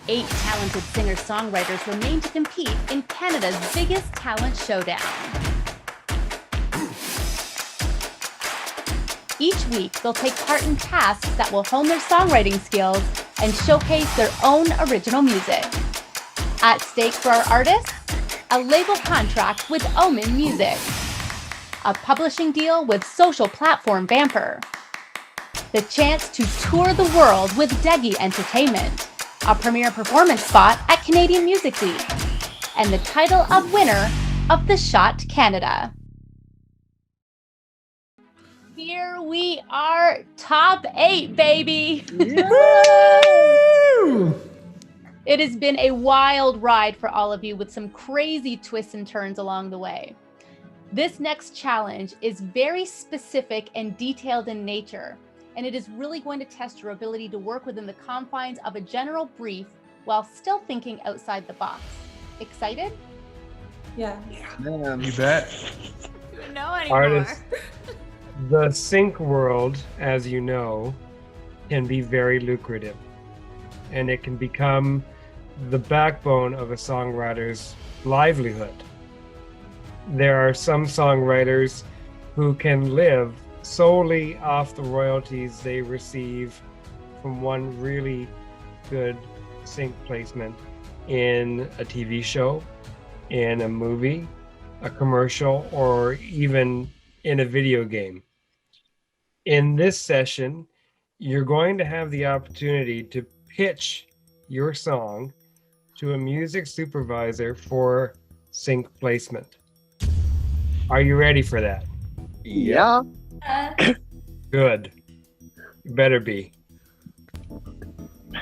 8 talented singer-songwriters remain to compete in Canada's biggest talent showdown. Each week, they'll take part in tasks that will hone their songwriting skills and showcase their own original music. At stake for our artists, a label contract with Omen Music, a publishing deal with social platform Vamper, the chance to tour the world with Degi Entertainment, a premiere performance spot at Canadian Music Week, and the title of winner of the Shot Canada. Here we are, top 8, baby. It has been a wild ride for all of you with some crazy twists and turns along the way. This next challenge is very specific and detailed in nature, and it is really going to test your ability to work within the confines of a general brief while still thinking outside the box. Excited? Yeah. You bet. No anymore. Artists, the sync world, as you know, can be very lucrative, and it can become the backbone of a songwriter's livelihood. There are some songwriters who can live solely off the royalties they receive from one really good sync placement in a TV show, in a movie, a commercial, or even in a video game. In this session, you're going to have the opportunity to pitch your song to a music supervisor for sync placement. Are you ready for that? Yeah. Good. You better be.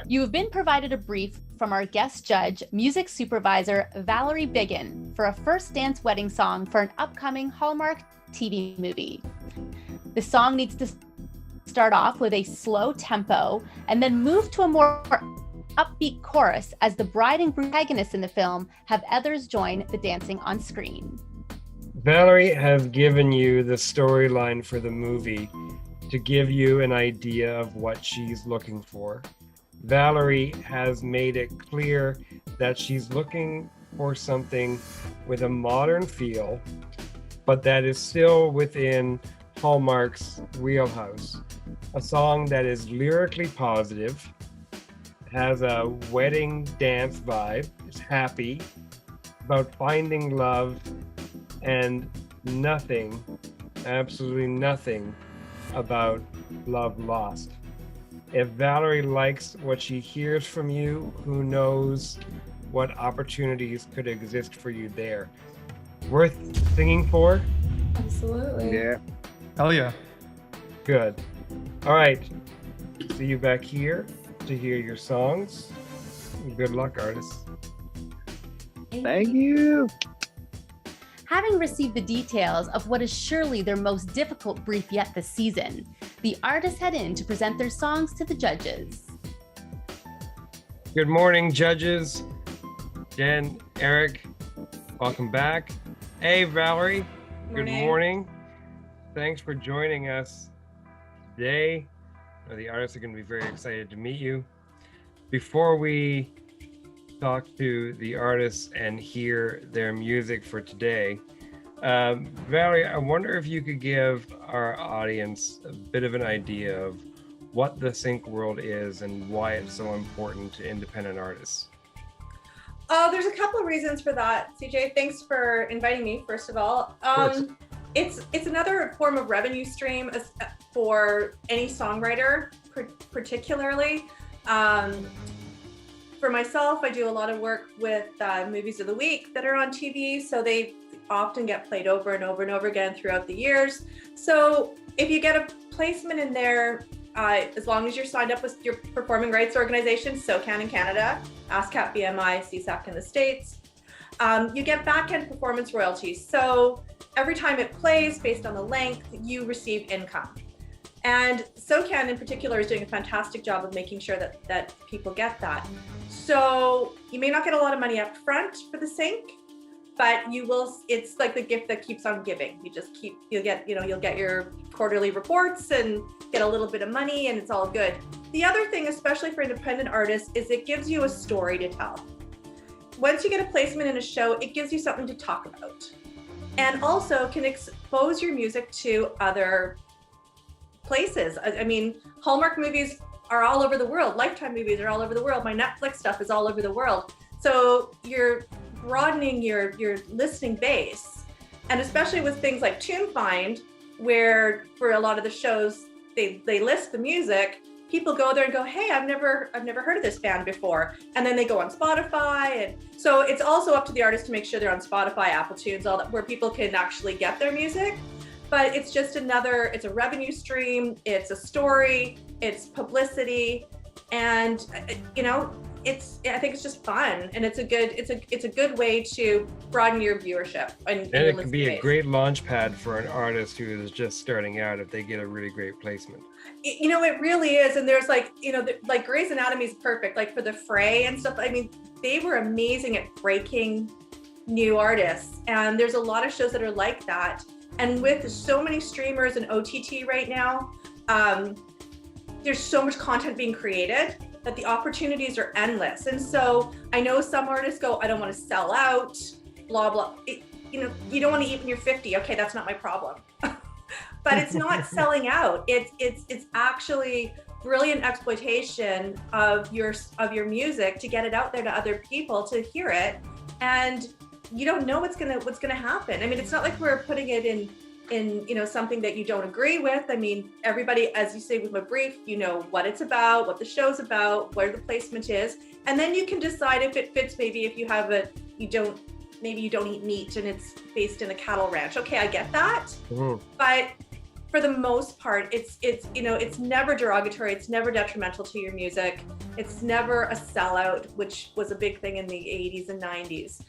You have been provided a brief from our guest judge, music supervisor Valerie Biggin, for a first dance wedding song for an upcoming Hallmark TV movie. The song needs to start off with a slow tempo and then move to a more upbeat chorus as the bride and protagonists in the film have others join the dancing on screen. Valerie has given you the storyline for the movie to give you an idea of what she's looking for. Valerie has made it clear that she's looking for something with a modern feel, but that is still within Hallmark's wheelhouse. A song that is lyrically positive, has a wedding dance vibe, is happy, about finding love, and nothing, absolutely nothing about love lost. If Valerie likes what she hears from you, who knows what opportunities could exist for you there. Worth singing for? Absolutely. Yeah. Hell yeah. Good. All right. See you back here to hear your songs. Good luck, artists. Thank you. Having received the details of what is surely their most difficult brief yet this season, the artists head in to present their songs to the judges. Good morning, judges. Jen, Eric, welcome back. Hey, Valerie. Good morning. Thanks for joining us today. The artists are going to be very excited to meet you. Before we talk to the artists and hear their music for today, Valerie, I wonder if you could give our audience a bit of an idea of what the sync world is and why it's so important to independent artists. There's a couple of reasons for that, CJ. Thanks for inviting me, first of all. It's another form of revenue stream for any songwriter, particularly. For myself, I do a lot of work with movies of the week that are on TV, so they often get played over and over and over again throughout the years. So if you get a placement in there, as long as you're signed up with your performing rights organization, SOCAN in Canada, ASCAP BMI, CSAC in the States, you get back-end performance royalties. So every time it plays, based on the length, you receive income. And SOCAN in particular is doing a fantastic job of making sure that people get that. So you may not get a lot of money up front for the sync, but you will, it's like the gift that keeps on giving. You'll get your quarterly reports and get a little bit of money, and it's all good. The other thing, especially for independent artists, is it gives you a story to tell. Once you get a placement in a show, it gives you something to talk about, and also can expose your music to other places. I mean, Hallmark movies are all over the world. Lifetime movies are all over the world. My Netflix stuff is all over the world. So you're broadening your listening base, and especially with things like TuneFind, where for a lot of the shows they list the music. People go there and go, hey, I've never heard of this band before, and then they go on Spotify, and so it's also up to the artist to make sure they're on Spotify, Apple Tunes, all that, where people can actually get their music. But it's just it's a revenue stream, it's a story, it's publicity, and I think it's just fun, and it's a good way to broaden your viewership. And it can be a great launch pad for an artist who is just starting out if they get a really great placement. It really is. And there's like Grey's Anatomy is perfect, like for the Fray and stuff. I mean, they were amazing at breaking new artists, and there's a lot of shows that are like that. And with so many streamers and OTT right now, there's so much content being created that the opportunities are endless. And so I know some artists go, I don't want to sell out, blah, blah. You don't want to eat when you're 50. Okay, that's not my problem. But it's not selling out. It's actually brilliant exploitation of your music to get it out there to other people to hear it. And you don't know what's gonna happen. I mean, it's not like we're putting it in something that you don't agree with. I mean, everybody, as you say with my brief, you know what it's about, what the show's about, where the placement is, and then you can decide if it fits. Maybe if you have maybe you don't eat meat and it's based in a cattle ranch. Okay, I get that. Mm-hmm. But for the most part, it's never derogatory. It's never detrimental to your music. It's never a sellout, which was a big thing in the 80s and 90s.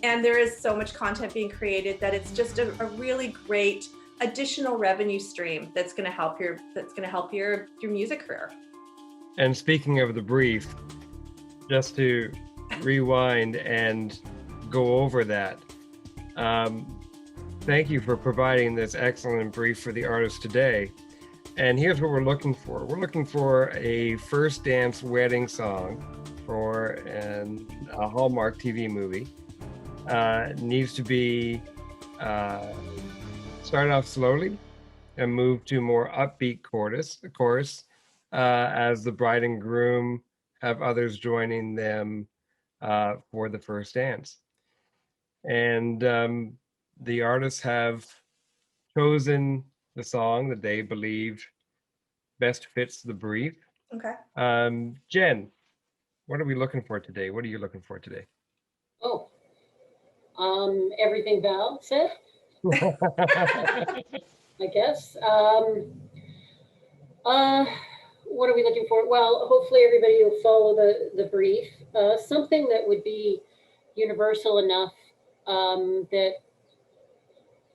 And there is so much content being created that it's just a really great additional revenue stream that's going to help your music career. And speaking of the brief, just to rewind and go over that. Thank you for providing this excellent brief for the artist today. And here's what we're looking for. We're looking for a first dance wedding song for a Hallmark TV movie. It needs to be start off slowly and move to more upbeat chorus as the bride and groom have others joining them for the first dance. And the artists have chosen the song that they believe best fits the brief. Okay. Jen, what are we looking for today? What are you looking for today? Oh, everything Val said. I guess. What are we looking for? Well, hopefully everybody will follow the brief. Something that would be universal enough that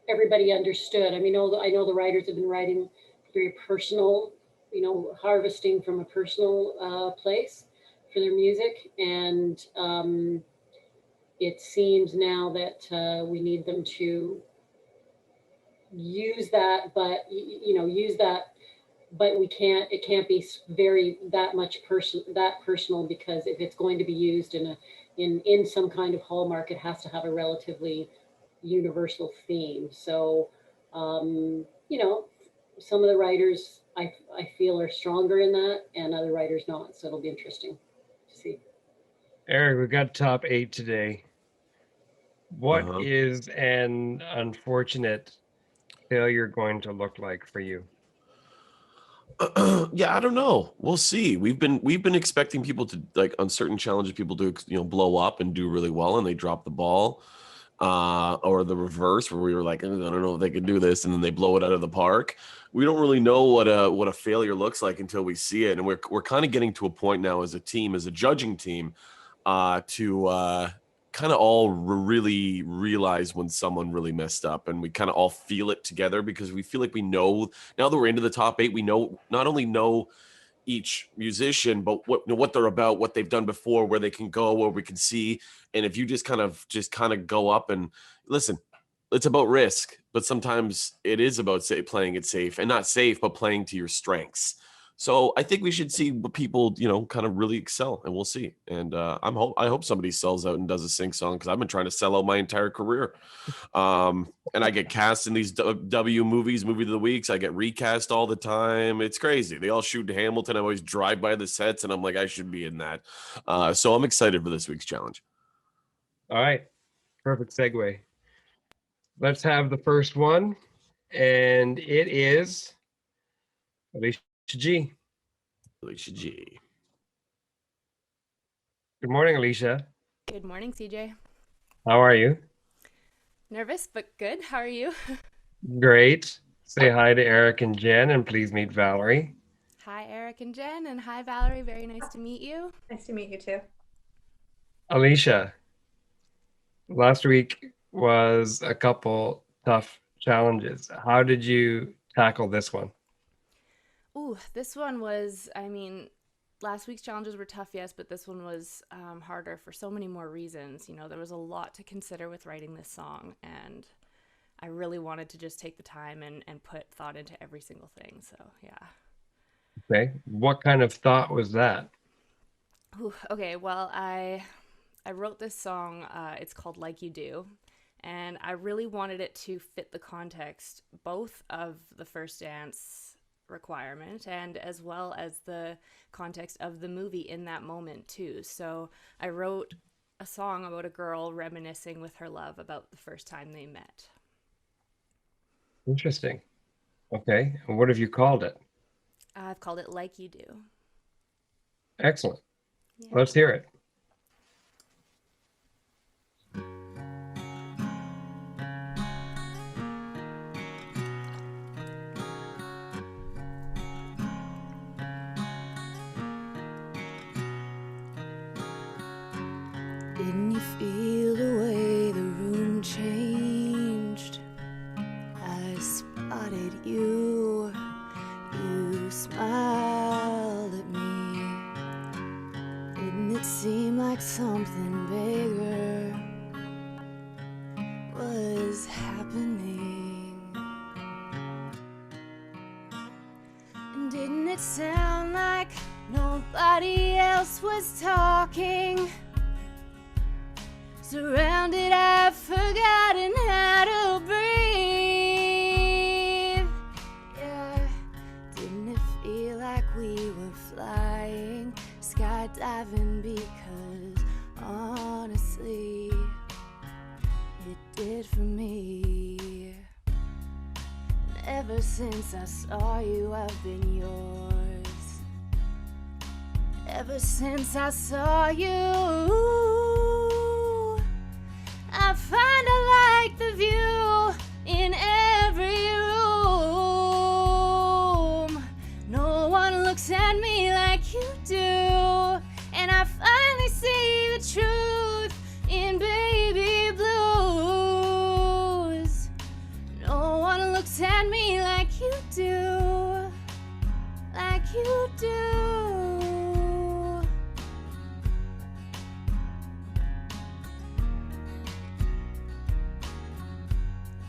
everybody understood. I mean, I know the writers have been writing very personal, harvesting from a personal place for their music. And it seems now that we need them to use that, but but it can't be that personal, because if it's going to be used in some kind of Hallmark, it has to have a relatively universal theme. So, some of the writers I feel are stronger in that, and other writers not. So it'll be interesting to see. Eric, we've got top 8 today. What is an unfortunate failure going to look like for you? Yeah, I don't know. We'll see. We've been expecting people to, like, on certain challenges, people do blow up and do really well, and they drop the ball, or the reverse, where we were like, I don't know if they could do this, and then they blow it out of the park. We don't really know what a failure looks like until we see it, and we're kind of getting to a point now as a team, as a judging team, to kind of all really realize when someone really messed up, and we kind of all feel it together, because we feel like we know now that we're into the top 8, we not only know each musician, but what they're about, what they've done before, where they can go, where we can see. And if you just kind of go up and listen, it's about risk, but sometimes it is about playing it safe, and not safe, but playing to your strengths. So I think we should see what people, kind of really excel, and we'll see. And I hope somebody sells out and does a sing song, because I've been trying to sell out my entire career. And I get cast in these W movies, movie of the weeks. I get recast all the time. It's crazy. They all shoot Hamilton. I always drive by the sets, and I'm like, I should be in that. So I'm excited for this week's challenge. All right, perfect segue. Let's have the first one, and it is Alicia G. Alicia G. Good morning, Alicia. Good morning, CJ. How are you? Nervous, but good. How are you? Great. Say hi to Eric and Jen, and please meet Valerie. Hi, Eric and Jen, and hi, Valerie. Very nice to meet you. Nice to meet you too. Alicia, last week was a couple tough challenges. How did you tackle this one? Ooh, this one was, last week's challenges were tough, yes, but this one was harder for so many more reasons. There was a lot to consider with writing this song, and I really wanted to just take the time and put thought into every single thing. So, yeah. Okay. What kind of thought was that? Ooh, okay, well, I wrote this song. It's called Like You Do. And I really wanted it to fit the context, both of the first dance requirement and as well as the context of the movie in that moment too. So I wrote a song about a girl reminiscing with her love about the first time they met. Interesting. Okay. And what have you called it? I've called it Like You Do. Excellent. Yeah. Let's hear it. Didn't you feel the way the room changed? I spotted you. You smiled at me. Didn't it seem like something bigger was happening? And didn't it sound like nobody else was talking? Surrounded, I've forgotten how to breathe. Yeah, didn't it feel like we were flying, skydiving? Because honestly, it did for me. And ever since I saw you, I've been yours. Ever since I saw you, I find I like the view in every room. No one looks at me like you do, and I finally see the truth in baby blues. No one looks at me like you do, like you do.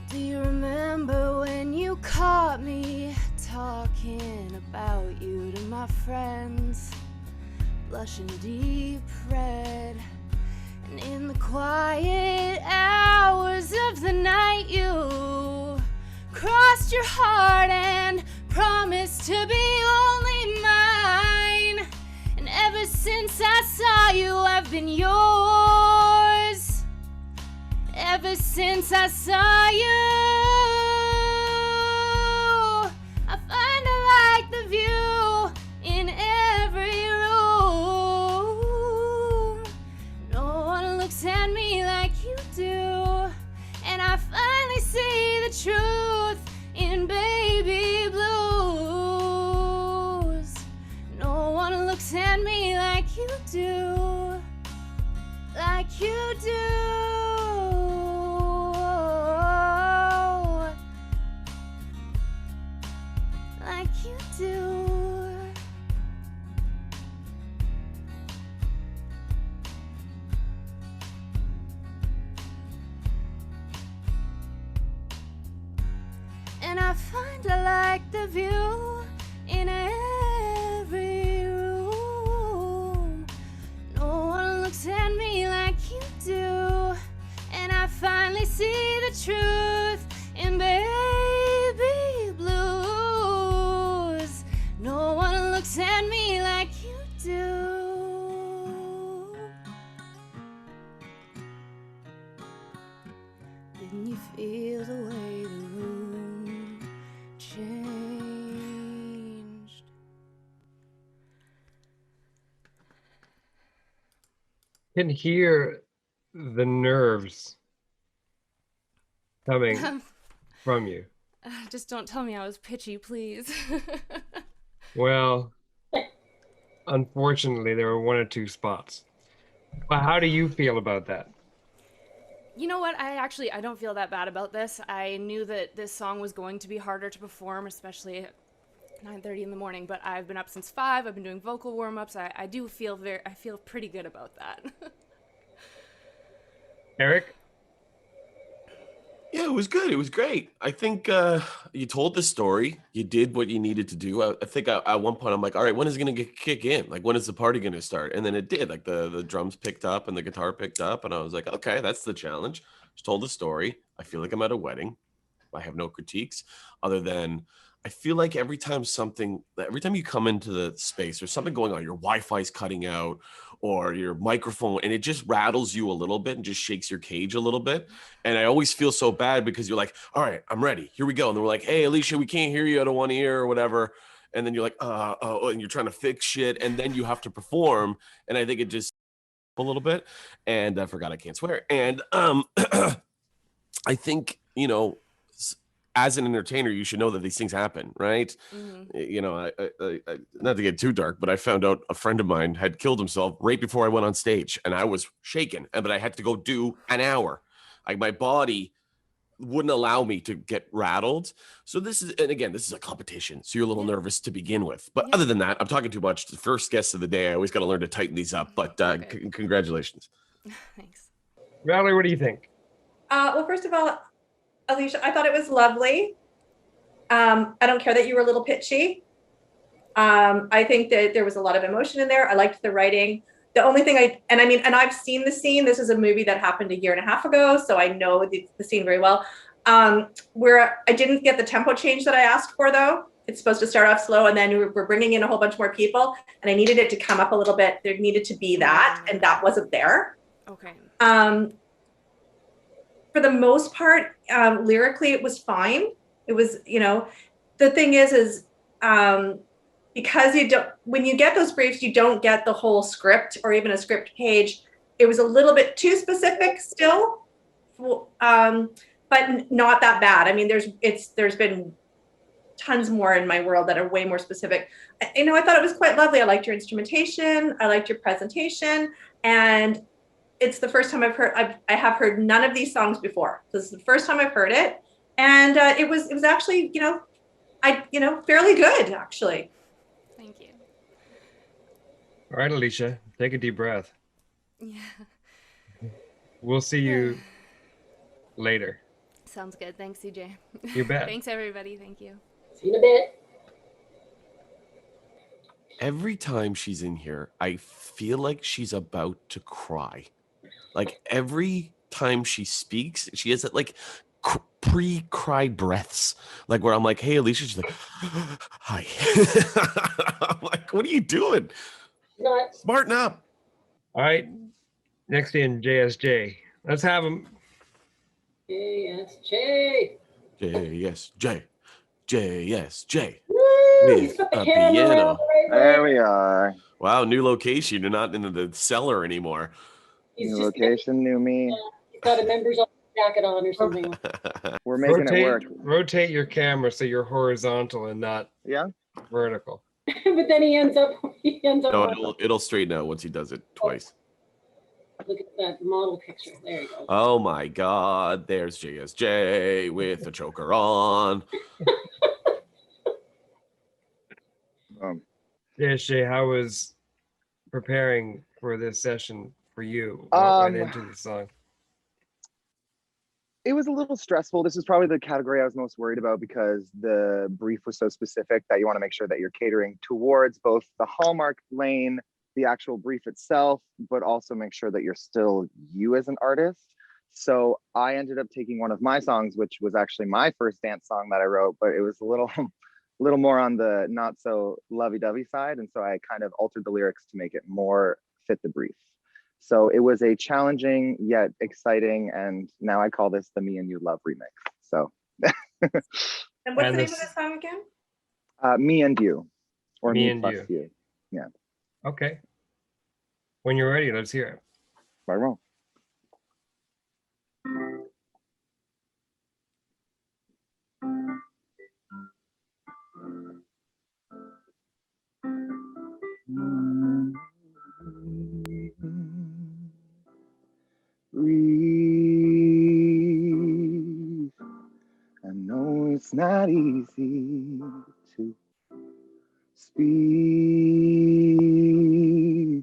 Do you remember when you caught me talking about you to my friends, blushing deep red? And in the quiet hours of the night, you crossed your heart and promised to be only mine. And ever since I saw you, I've been yours. Ever since I saw you, I find I like the view in every room. No one looks at me like you do, and I finally see the truth in baby blues. No one looks at me like you do, like you do. Like you do. And I find I like the view in every room. No one looks at me like you do. And I finally see the truth in baby blues. No one looks at me like you do. Didn't you feel the way the room changed? Can hear the nerves coming from you. Just don't tell me I was pitchy, please. Well, unfortunately, there were one or two spots. But how do you feel about that? You know what? I don't feel that bad about this. I knew that this song was going to be harder to perform, especially at 9:30 in the morning, but I've been up since 5. I've been doing vocal warm-ups. I feel pretty good about that. Eric? Yeah, it was good. It was great. I think you told the story. You did what you needed to do. I think at one point I'm like, all right, when is it going to kick in? Like, when is the party going to start? And then it did. Like the drums picked up and the guitar picked up. And I was like, okay, that's the challenge. Just told the story. I feel like I'm at a wedding. I have no critiques other than I feel like every time you come into the space, there's something going on. Your Wi-Fi's cutting out or your microphone, and it just rattles you a little bit and just shakes your cage a little bit. And I always feel so bad because you're like, all right, I'm ready. Here we go. And then we're like, hey, Alicia, we can't hear you out of one ear or whatever. And then you're like, and you're trying to fix shit. And then you have to perform. And I think it just a little bit. And I forgot I can't swear. And I think, as an entertainer, you should know that these things happen, right? Mm-hmm. I not to get too dark, but I found out a friend of mine had killed himself right before I went on stage, and I was shaken, but I had to go do an hour. Like my body wouldn't allow me to get rattled. So this is a competition, so you're a little nervous to begin with. But other than that, I'm talking too much. The first guest of the day, I always got to learn to tighten these up. But congratulations. Thanks. Valerie, what do you think? Well, first of all, Alicia, I thought it was lovely. I don't care that you were a little pitchy. I think that there was a lot of emotion in there. I liked the writing. The only thing I've seen the scene. This is a movie that happened a year and a half ago, so I know the scene very well. Where I didn't get the tempo change that I asked for, though. It's supposed to start off slow, and then we're bringing in a whole bunch more people, and I needed it to come up a little bit. There needed to be that, and that wasn't there. Okay. For the most part, lyrically, it was fine. It was, the thing is because when you get those briefs, you don't get the whole script or even a script page. It was a little bit too specific still, but not that bad. I mean, there's been tons more in my world that are way more specific. I thought it was quite lovely. I liked your instrumentation. I liked your presentation, and it's the first time I have heard none of these songs before. This is the first time I've heard it, and it was actually fairly good actually. Thank you. All right, Alicia, take a deep breath. Yeah. We'll see you later. Sounds good. Thanks, CJ. You bet. Thanks, everybody. Thank you. See you in a bit. Every time she's in here, I feel like she's about to cry. Like every time she speaks, she has that like pre-cried breaths, like where I'm like, "Hey, Alicia," she's like, "Hi." I'm like, "What are you doing? Not Smarten up." All right, next in JSJ. Let's have him. JSJ. JSJ. Woo! He's With got the a camera piano. around the right way. There we are. Wow, new location. You're not in the cellar anymore. He's New just location, new me. he's got a members only jacket on or something. We're making it work. Rotate your camera so you're horizontal and not Yeah. vertical. But then he ends up. No, it'll straighten out once he does it twice. Look at that model picture. There you go. Oh my God, there's JSJ with the choker on. JSJ, how was preparing for this session for you? What went into the song? It was a little stressful. This is probably the category I was most worried about because the brief was so specific that you want to make sure that you're catering towards both the Hallmark lane, the actual brief itself, but also make sure that you're still you as an artist. So I ended up taking one of my songs, which was actually my first dance song that I wrote, but it was a little more on the not so lovey-dovey side. And so I kind of altered the lyrics to make it more fit the brief. So it was a challenging yet exciting, and now I call this the Me and You Love remix. So. And what's the name of the song again? Me and You, or Me Me and plus You. You. Yeah. Okay. When you're ready, let's hear it. Right, wrong. Breathe. I know it's not easy to speak.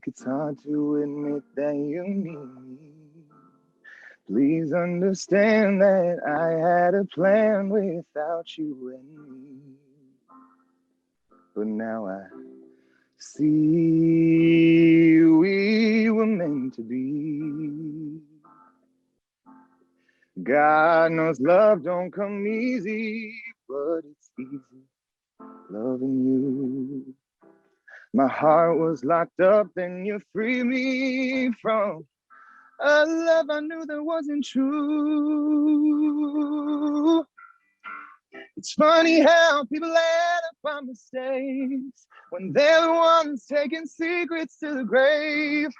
It's hard to admit that you need me. Please understand that I had a plan without you and me. But now I see we were meant to be. God knows love don't come easy, but it's easy loving you. My heart was locked up, then you freed me from a love I knew that wasn't true. It's funny how people add up on mistakes when they're the ones taking secrets to the grave.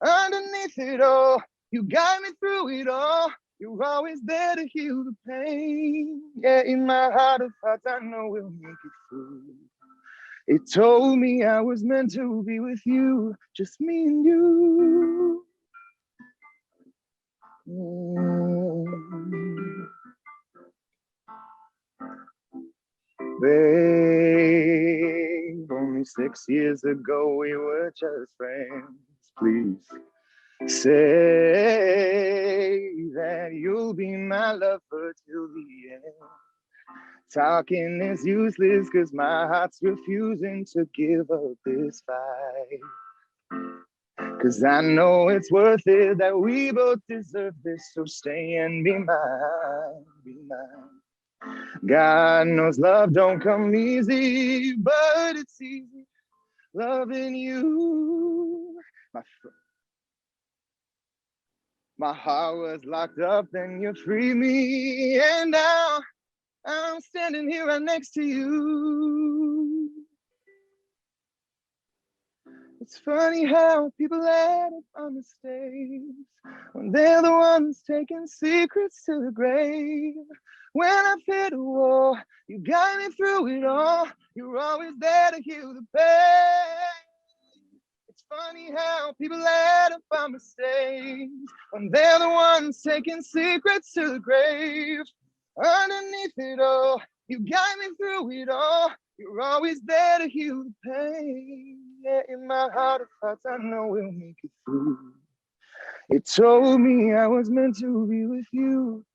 Underneath it all, you guide me through it all. You're always there to heal the pain. Yeah, in my heart of hearts, I know we'll make it through. It told me I was meant to be with you, just me and you. Babe, only 6 years ago we were just friends. Please say that you'll be my lover till the end. Talking is useless cause my heart's refusing to give up this fight. Cause I know it's worth it, that we both deserve this. So stay and be mine, be mine. God knows love don't come easy, but it's easy loving you. My heart was locked up, then you freed me, and now I'm standing here right next to you. It's funny how people add up on mistakes when they're the ones taking secrets to the grave. When I hit a wall, you guide me through it all. You're always there to heal the pain. It's funny how people add up on mistakes when they're the ones taking secrets to the grave. Underneath it all, you guide me through it all. You're always there to heal the pain. Yeah, in my heart of hearts, I know we'll make it through. It told me I was meant to be with you.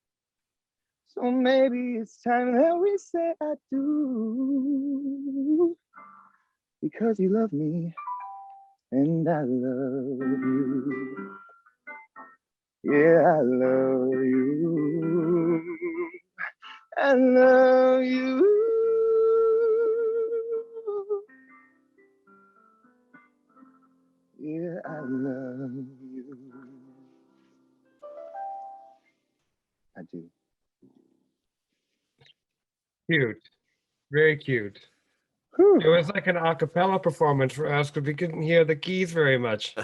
So maybe it's time that we say I do. Because you love me and I love you. Yeah, I love you. I love you. Yeah, I love you. I do. Cute. Very cute. Whew. It was like an a cappella performance for us because we couldn't hear the keys very much.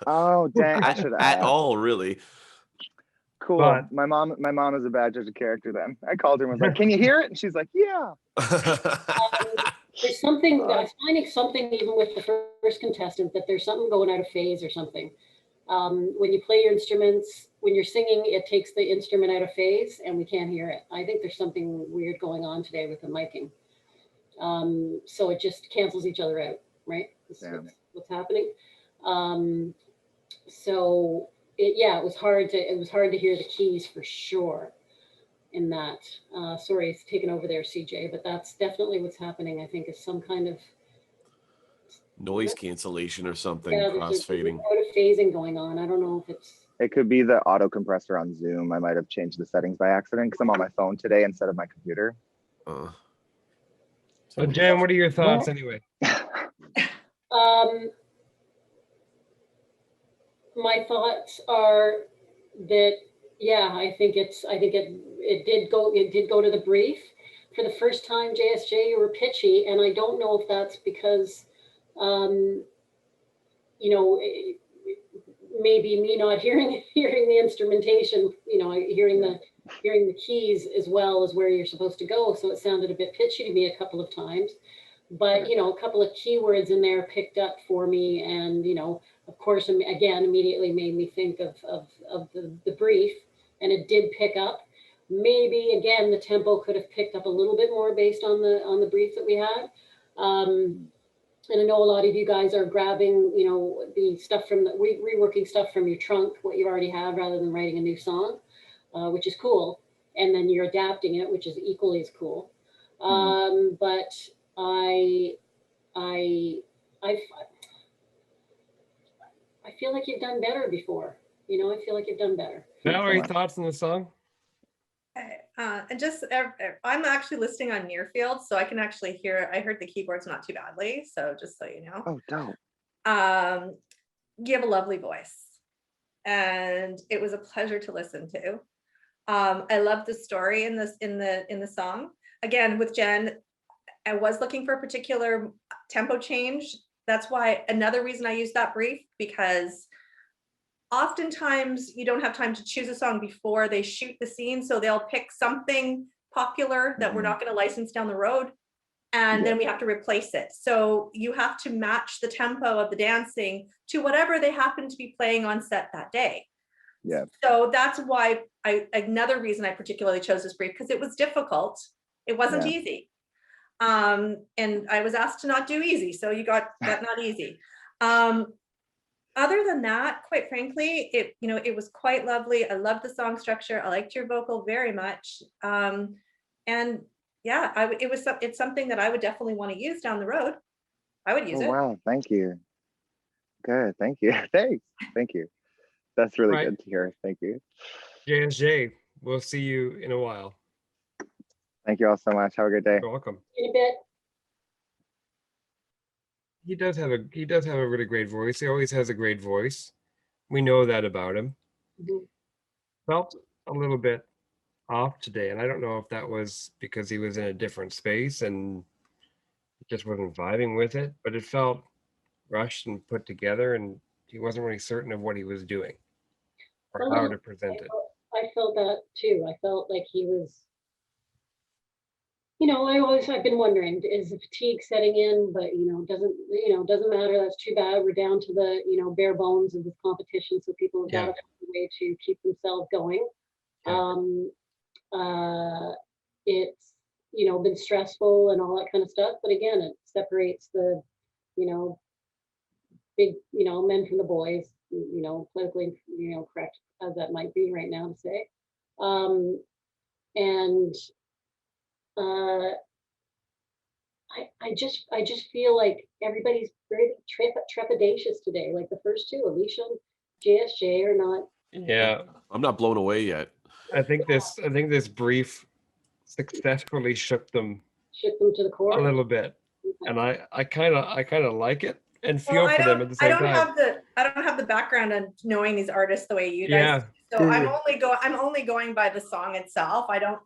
Oh, dang. I should At ask. all, really. Cool. But- my mom is a bad judge of character then. I called her and was like, can you hear it? And she's like, yeah. There's something, I was finding something even with the first contestant, that there's something going out of phase or something. When you play your instruments, when you're singing, it takes the instrument out of phase and we can't hear it. I think there's something weird going on today with the miking. So it just cancels each other out, right? This is what's happening. So it was hard to hear the keys for sure. in that. Sorry, it's taken over there, CJ, but that's definitely what's happening. I think is some kind of Noise cancellation or something, there's a crossfading. lot of phasing going on. I don't know if it's It could be the auto compressor on Zoom. I might have changed the settings by accident because I'm on my phone today instead of my computer. So Jen, what are your thoughts anyway? My thoughts are that I think it did go to the brief. For the first time, JSJ, you were pitchy, and I don't know if that's because maybe me not hearing the instrumentation, hearing the keys as well as where you're supposed to go. So it sounded a bit pitchy to me a couple of times, but a couple of keywords in there picked up for me, and of course, again, immediately made me think of the brief, and it did pick up. Maybe again, the tempo could have picked up a little bit more based on the brief that we had. And I know a lot of you guys are grabbing, the stuff from reworking stuff from your trunk, what you already have, rather than writing a new song, which is cool. And then you're adapting it, which is equally as cool. But I feel like you've done better before. I feel like you've done better. Valerie, thoughts on the song? And just, I'm actually listening on Nearfield, so I can actually hear. I heard the keyboards not too badly, so just so you know. Oh, dope. You have a lovely voice, and it was a pleasure to listen to. I love the story in the song. Again, with Jen, I was looking for a particular tempo change. That's why another reason I used that brief, because oftentimes you don't have time to choose a song before they shoot the scene, so they'll pick something popular that we're not going to license down the road, and then we have to replace it. So you have to match the tempo of the dancing to whatever they happen to be playing on set that day. Yeah. So that's why another reason I particularly chose this brief, because it was difficult. It wasn't easy. And I was asked to not do easy, so you got not easy. Other than that, quite frankly, it was quite lovely. I loved the song structure. I liked your vocal very much. And yeah, it's something that I would definitely want to use down the road. I would use it. Wow, thank you. Good, thank you. Thanks, thank you. That's really good to hear. Thank you. JSJ, we'll see you in a while. Thank you all so much. Have a good day. You're welcome. In a bit. He does have a really great voice. He always has a great voice. We know that about him. Felt a little bit off today, and I don't know if that was because he was in a different space and just wasn't vibing with it, but it felt rushed and put together, and he wasn't really certain of what he was doing or how to present it. I felt that too. I felt like he was, I've been wondering, is the fatigue setting in? But doesn't matter. That's too bad. We're down to the bare bones of this competition, so people have got to find a way to keep themselves going. It's been stressful and all that kind of stuff, but again, it separates the big men from the boys, politically correct as that might be right now to say. And I just feel like everybody's very trepidatious today. Like the first two, Alicia and JSJ, are not. Yeah, I'm not blown away yet. I think this brief successfully shook them to the core a little bit, and I kind of like it and feel for them at the same time. I don't have the background on knowing these artists the way you guys. So I'm only going by the song itself. I don't.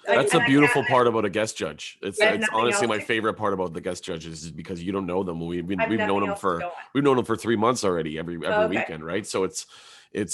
That's the beautiful part about a guest judge. It's honestly my favorite part about the guest judges is because you don't know them. We've known them for 3 months already, every weekend, right? So it's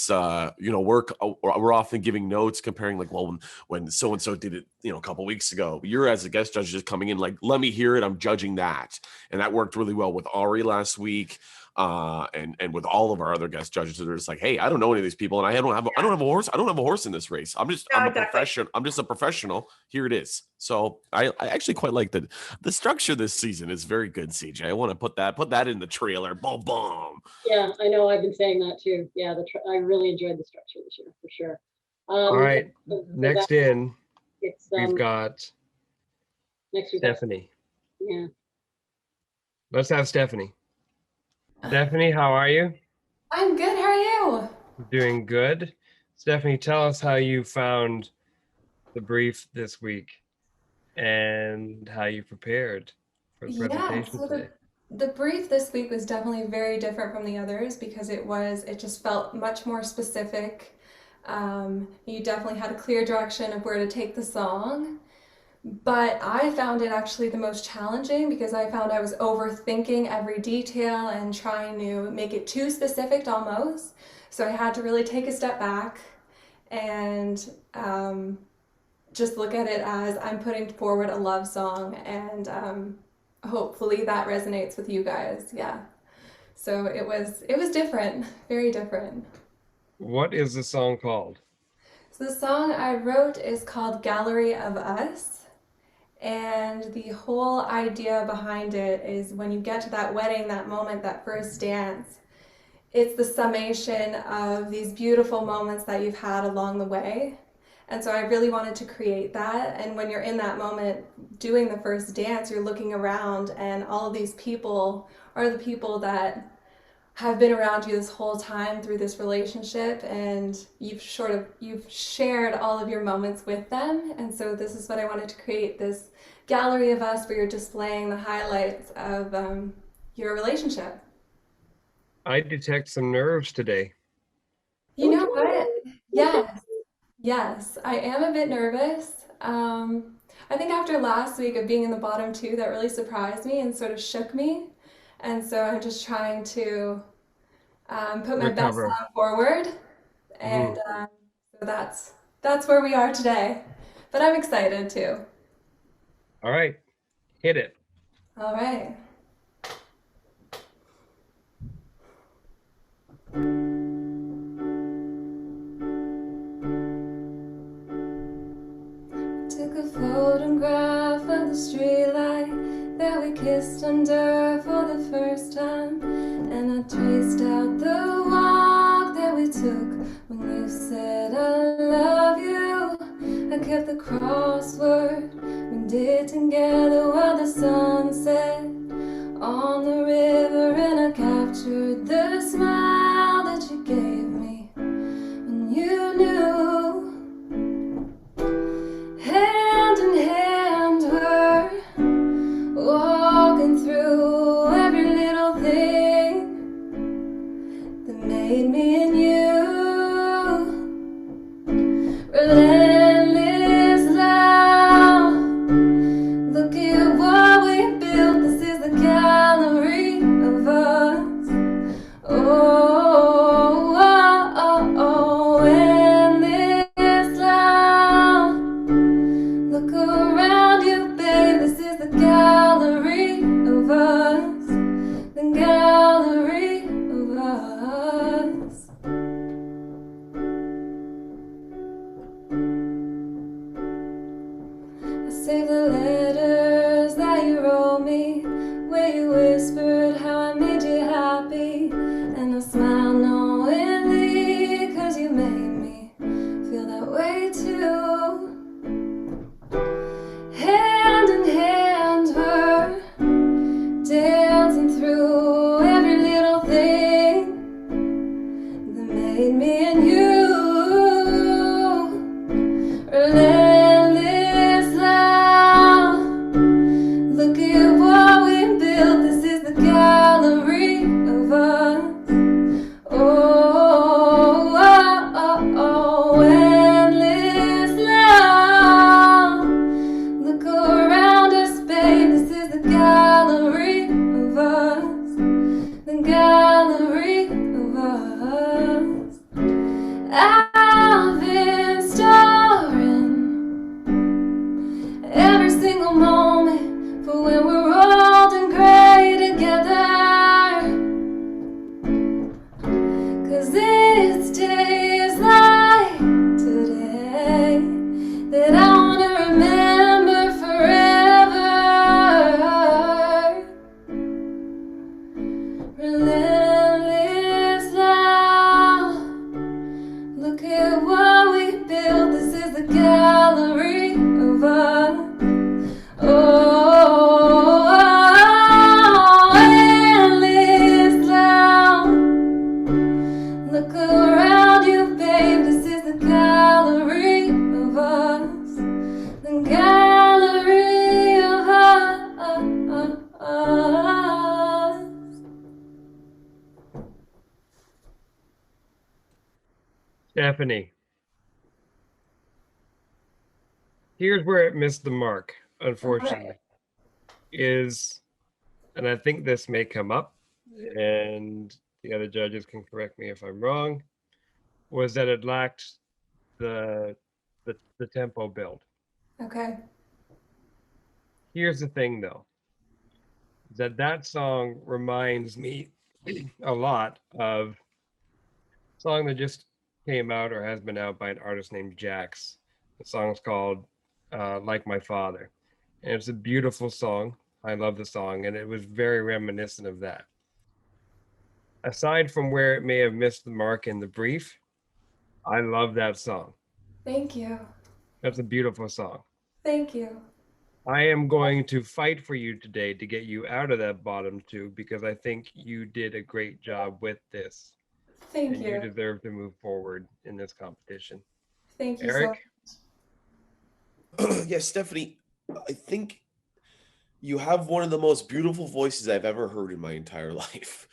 we're often giving notes comparing like, well, when so and so did it a couple weeks ago, you're as a guest judge just coming in like, let me hear it, I'm judging that. And that worked really well with Ari last week, and with all of our other guest judges that are just like, hey, I don't know any of these people, and I don't have a horse in this race. I'm a professional. I'm just a professional. Here it is. So I actually quite like the structure this season is very good, CJ. I want to put that in the trailer. Boom, boom. Yeah, I know. I've been saying that too. Yeah, I really enjoyed the structure this year for sure. All right. Next in, It's we've got next we've got, Stephanie. yeah. Let's have Stephanie. Stephanie, how are you? I'm good. How are you? Doing good. Stephanie, tell us how you found the brief this week and how you prepared for the Yeah, presentation so today. the brief this week was definitely very different from the others because it just felt much more specific. You definitely had a clear direction of where to take the song. But I found it actually the most challenging because I found I was overthinking every detail and trying to make it too specific almost. So I had to really take a step back and just look at it as I'm putting forward a love song, and hopefully that resonates with you guys. Yeah. So it was different, very different. What is the song called? So the song I wrote is called Gallery of Us. And the whole idea behind it is when you get to that wedding, that moment, that first dance, it's the summation of these beautiful moments that you've had along the way. And so I really wanted to create that. And when you're in that moment doing the first dance, you're looking around and all of these people are the people that have been around you this whole time through this relationship, and you've shared all of your moments with them. And so this is what I wanted to create, this gallery of us where you're displaying the highlights of your relationship. I detect some nerves today. You know what? Yes, I am a bit nervous. I think after last week of being in the bottom two, that really surprised me and sort of shook me. And so I'm just trying to put my best Recover. song forward. And so that's where we are today. But I'm excited too. All right, hit it. All right. Took a photograph of the streetlight that we kissed under for the first time, and I traced out the walk that we took when you said I love you. I kept the crossword we did together while the sun set on the river, and I captured the smile that you gave me when you knew. Hand in hand we're walking through every little thing that made me and you. Relentless love, look at what we built. This is the gallery of us. Oh, oh, oh, oh. Endless love, look around you, babe. This is the gallery of us. The gallery of us. I saved the letters that you wrote me, where you whispered how I made you happy, and I smile knowingly, 'cause you made me feel that way too. Hand in hand we're dancing through every little thing that made me and you. Relentless love, look at what we built. This is the gallery of us. Oh, oh, oh, oh. Endless love, look around us, babe. This is the gallery of us. The gallery of us. I've been storing every single moment for when we're old and gray together, 'cause it's days like today that I wanna remember forever. Relentless love, look at what we built. around you, babe. This is the gallery of us. The gallery of us. Stephanie. Here's where it missed the mark, unfortunately. And I think this may come up, and the other judges can correct me if I'm wrong, was that it lacked the tempo build. Okay. Here's the thing, though, that song reminds me a lot of a song that just came out or has been out by an artist named Jax. The song's called Like My Father. And it's a beautiful song. I love the song, and it was very reminiscent of that. Aside from where it may have missed the mark in the brief, I love that song. Thank you. That's a beautiful song. Thank you. I am going to fight for you today to get you out of that bottom two because I think you did a great job with this. Thank and you. You deserve to move forward in this competition. Thank you, Eric? Yes, Stephanie, I think you have one of the most beautiful voices I've ever heard in my entire life.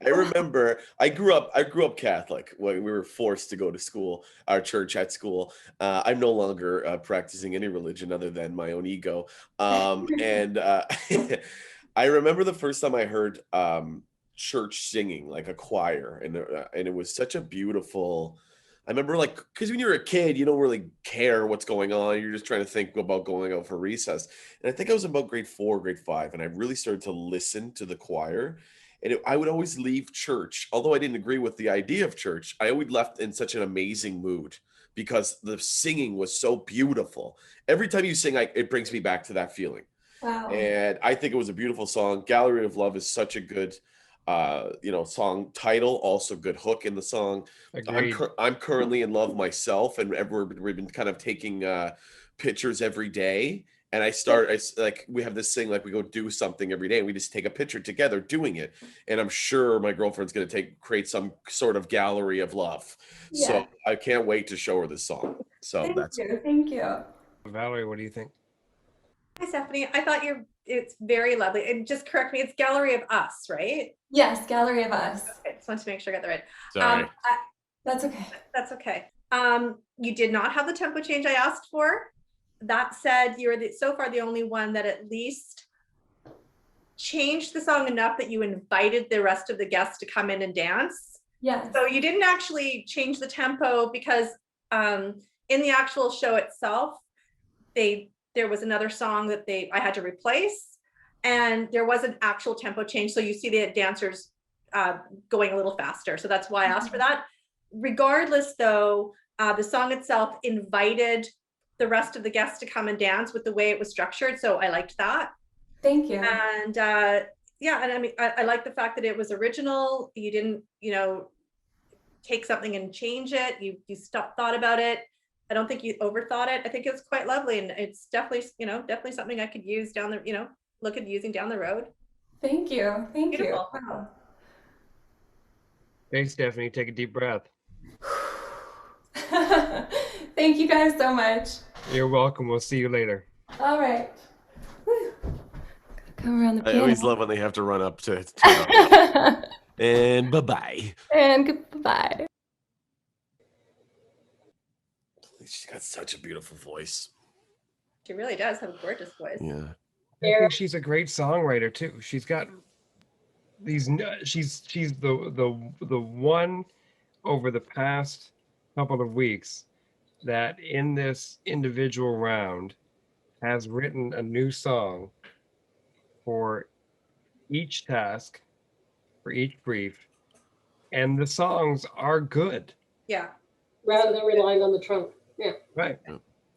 I remember I grew up Catholic when we were forced to go to school, our church at school. I'm no longer practicing any religion other than my own ego. And I remember the first time I heard church singing, like a choir, and it was such a beautiful. I remember, like, because when you're a kid, you don't really care what's going on. You're just trying to think about going out for recess. And I think I was about grade 4, grade 5, and I really started to listen to the choir. And I would always leave church, although I didn't agree with the idea of church. I always left in such an amazing mood because the singing was so beautiful. Every time you sing, it brings me back to that feeling. Wow. And I think it was a beautiful song. Gallery of Love is such a good song title, also good hook in the song. I'm currently in love myself, and we've been kind of taking pictures every day. And we have this thing, like, we go do something every day and we just take a picture together doing it. And I'm sure my girlfriend's going to create some sort of gallery of love. Yeah. So I can't wait to show her this song. So Thank you. Valerie, what do you think? Hi, Stephanie. I thought it's very lovely. And just correct me, it's Gallery of Us, right? Yes, Gallery of Us. Okay, just wanted to make sure I got that right. Sorry. That's okay. That's okay. You did not have the tempo change I asked for. That said, you're so far the only one that at least changed the song enough that you invited the rest of the guests to come in and dance. Yes. So you didn't actually change the tempo because in the actual show itself, there was another song that I had to replace, and there was an actual tempo change. So you see the dancers going a little faster. So that's why I asked for that. Regardless, though, the song itself invited the rest of the guests to come and dance with the way it was structured. So I liked that. Thank you. And and I mean, I like the fact that it was original. You didn't, take something and change it. You thought about it. I don't think you overthought it. I think it's quite lovely, and it's definitely something I could use look at using down the road. Thank you. Thank Beautiful. you. Wow. Hey, Stephanie, take a deep breath. Thank you guys so much. You're welcome. We'll see you later. All right. Whew. Gotta come around the I piano. always love when they have to run up to and bye-bye. And goodbye. She's got such a beautiful voice. She really does have a gorgeous voice. Yeah. I think she's a great songwriter too. She's got these. She's the one over the past couple of weeks that in this individual round has written a new song for each task, for each brief, and the songs are good. Yeah. Rather than relying on the trunk. Yeah. Right.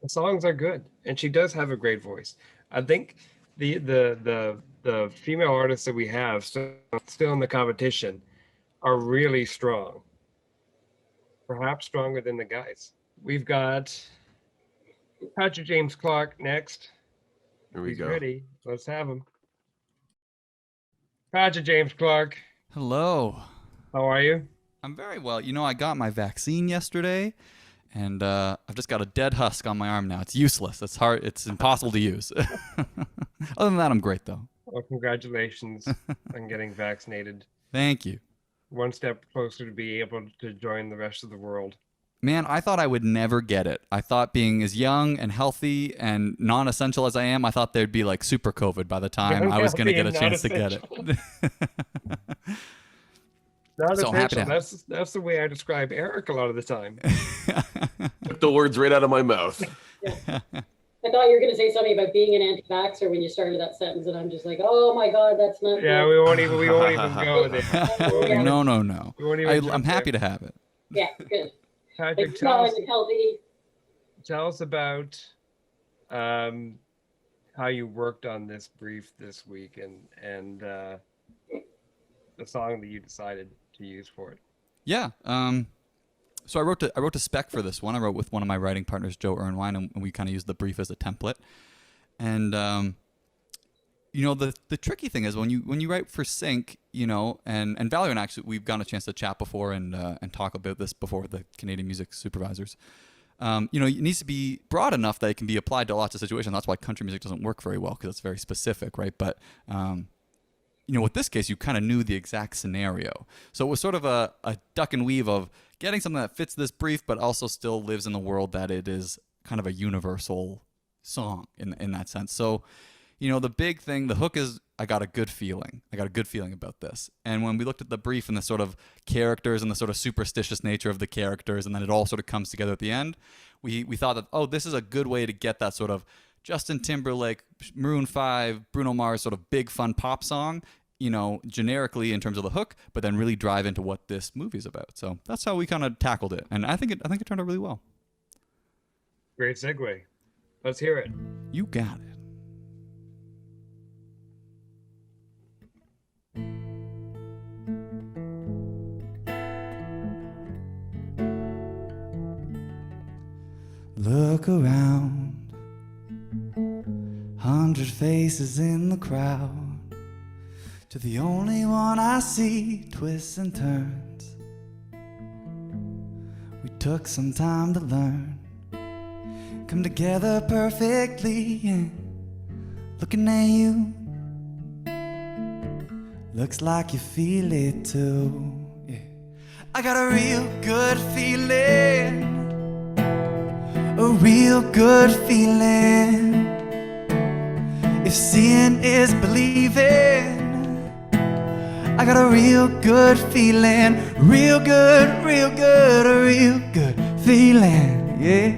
The songs are good, and she does have a great voice. I think the female artists that we have still in the competition are really strong. Perhaps stronger than the guys. We've got Patrick James Clark next. Here we He's go. ready. Let's have him. Patrick James Clark, Hello. how are you? I'm very well. You know, I got my vaccine yesterday, and I've just got a dead husk on my arm now. It's useless. It's hard. It's impossible to use. Other than that, I'm great, though. Well, congratulations on getting vaccinated. Thank you. One step closer to be able to join the rest of the world. Man, I thought I would never get it. I thought being as young and healthy and non-essential as I am, I thought there'd be like super COVID by the time I was going to get a chance to get it. Not So happy essential. to That's the way I describe Eric a lot of the time. Took the words right out of my mouth. Yeah. I thought you were going to say something about being an anti-vaxxer when you started that sentence, and I'm just like, oh my God, that's not Yeah, good. we won't even go there. No. We won't even I'm happy to have it. Yeah, good. Patrick, tell us, Healthy. tell us about how you worked on this brief this week and the song that you decided to use for it. Yeah. So I wrote a spec for this one. I wrote with one of my writing partners, Joe Ernwine, and we kind of used the brief as a template. And you know, the tricky thing is when you write for sync, you know, and Valerie and actually we've gotten a chance to chat before and talk about this before with the Canadian music supervisors. You know, it needs to be broad enough that it can be applied to lots of situations. That's why country music doesn't work very well because it's very specific, right? But you know, with this case, you kind of knew the exact scenario. So it was sort of a duck and weave of getting something that fits this brief, but also still lives in the world that it is kind of a universal song in that sense. So, you know, the big thing, the hook is, I got a good feeling. I got a good feeling about this. And when we looked at the brief and the sort of characters and the sort of superstitious nature of the characters, and then it all sort of comes together at the end, we thought that, oh, this is a good way to get that sort of Justin Timberlake, Maroon 5, Bruno Mars sort of big fun pop song, you know, generically in terms of the hook, but then really drive into what this movie's about. So that's how we kind of tackled it. And I think it turned out really well. Great segue. Let's hear it. You got it. Look around, 100 faces in the crowd. To the only one I see twists and turns. We took some time to learn, come together perfectly. And looking at you, looks like you feel it too. Yeah. I got a real good feeling, a real good feeling. If seeing is believing, I got a real good feeling, real good, a real good feeling, yeah.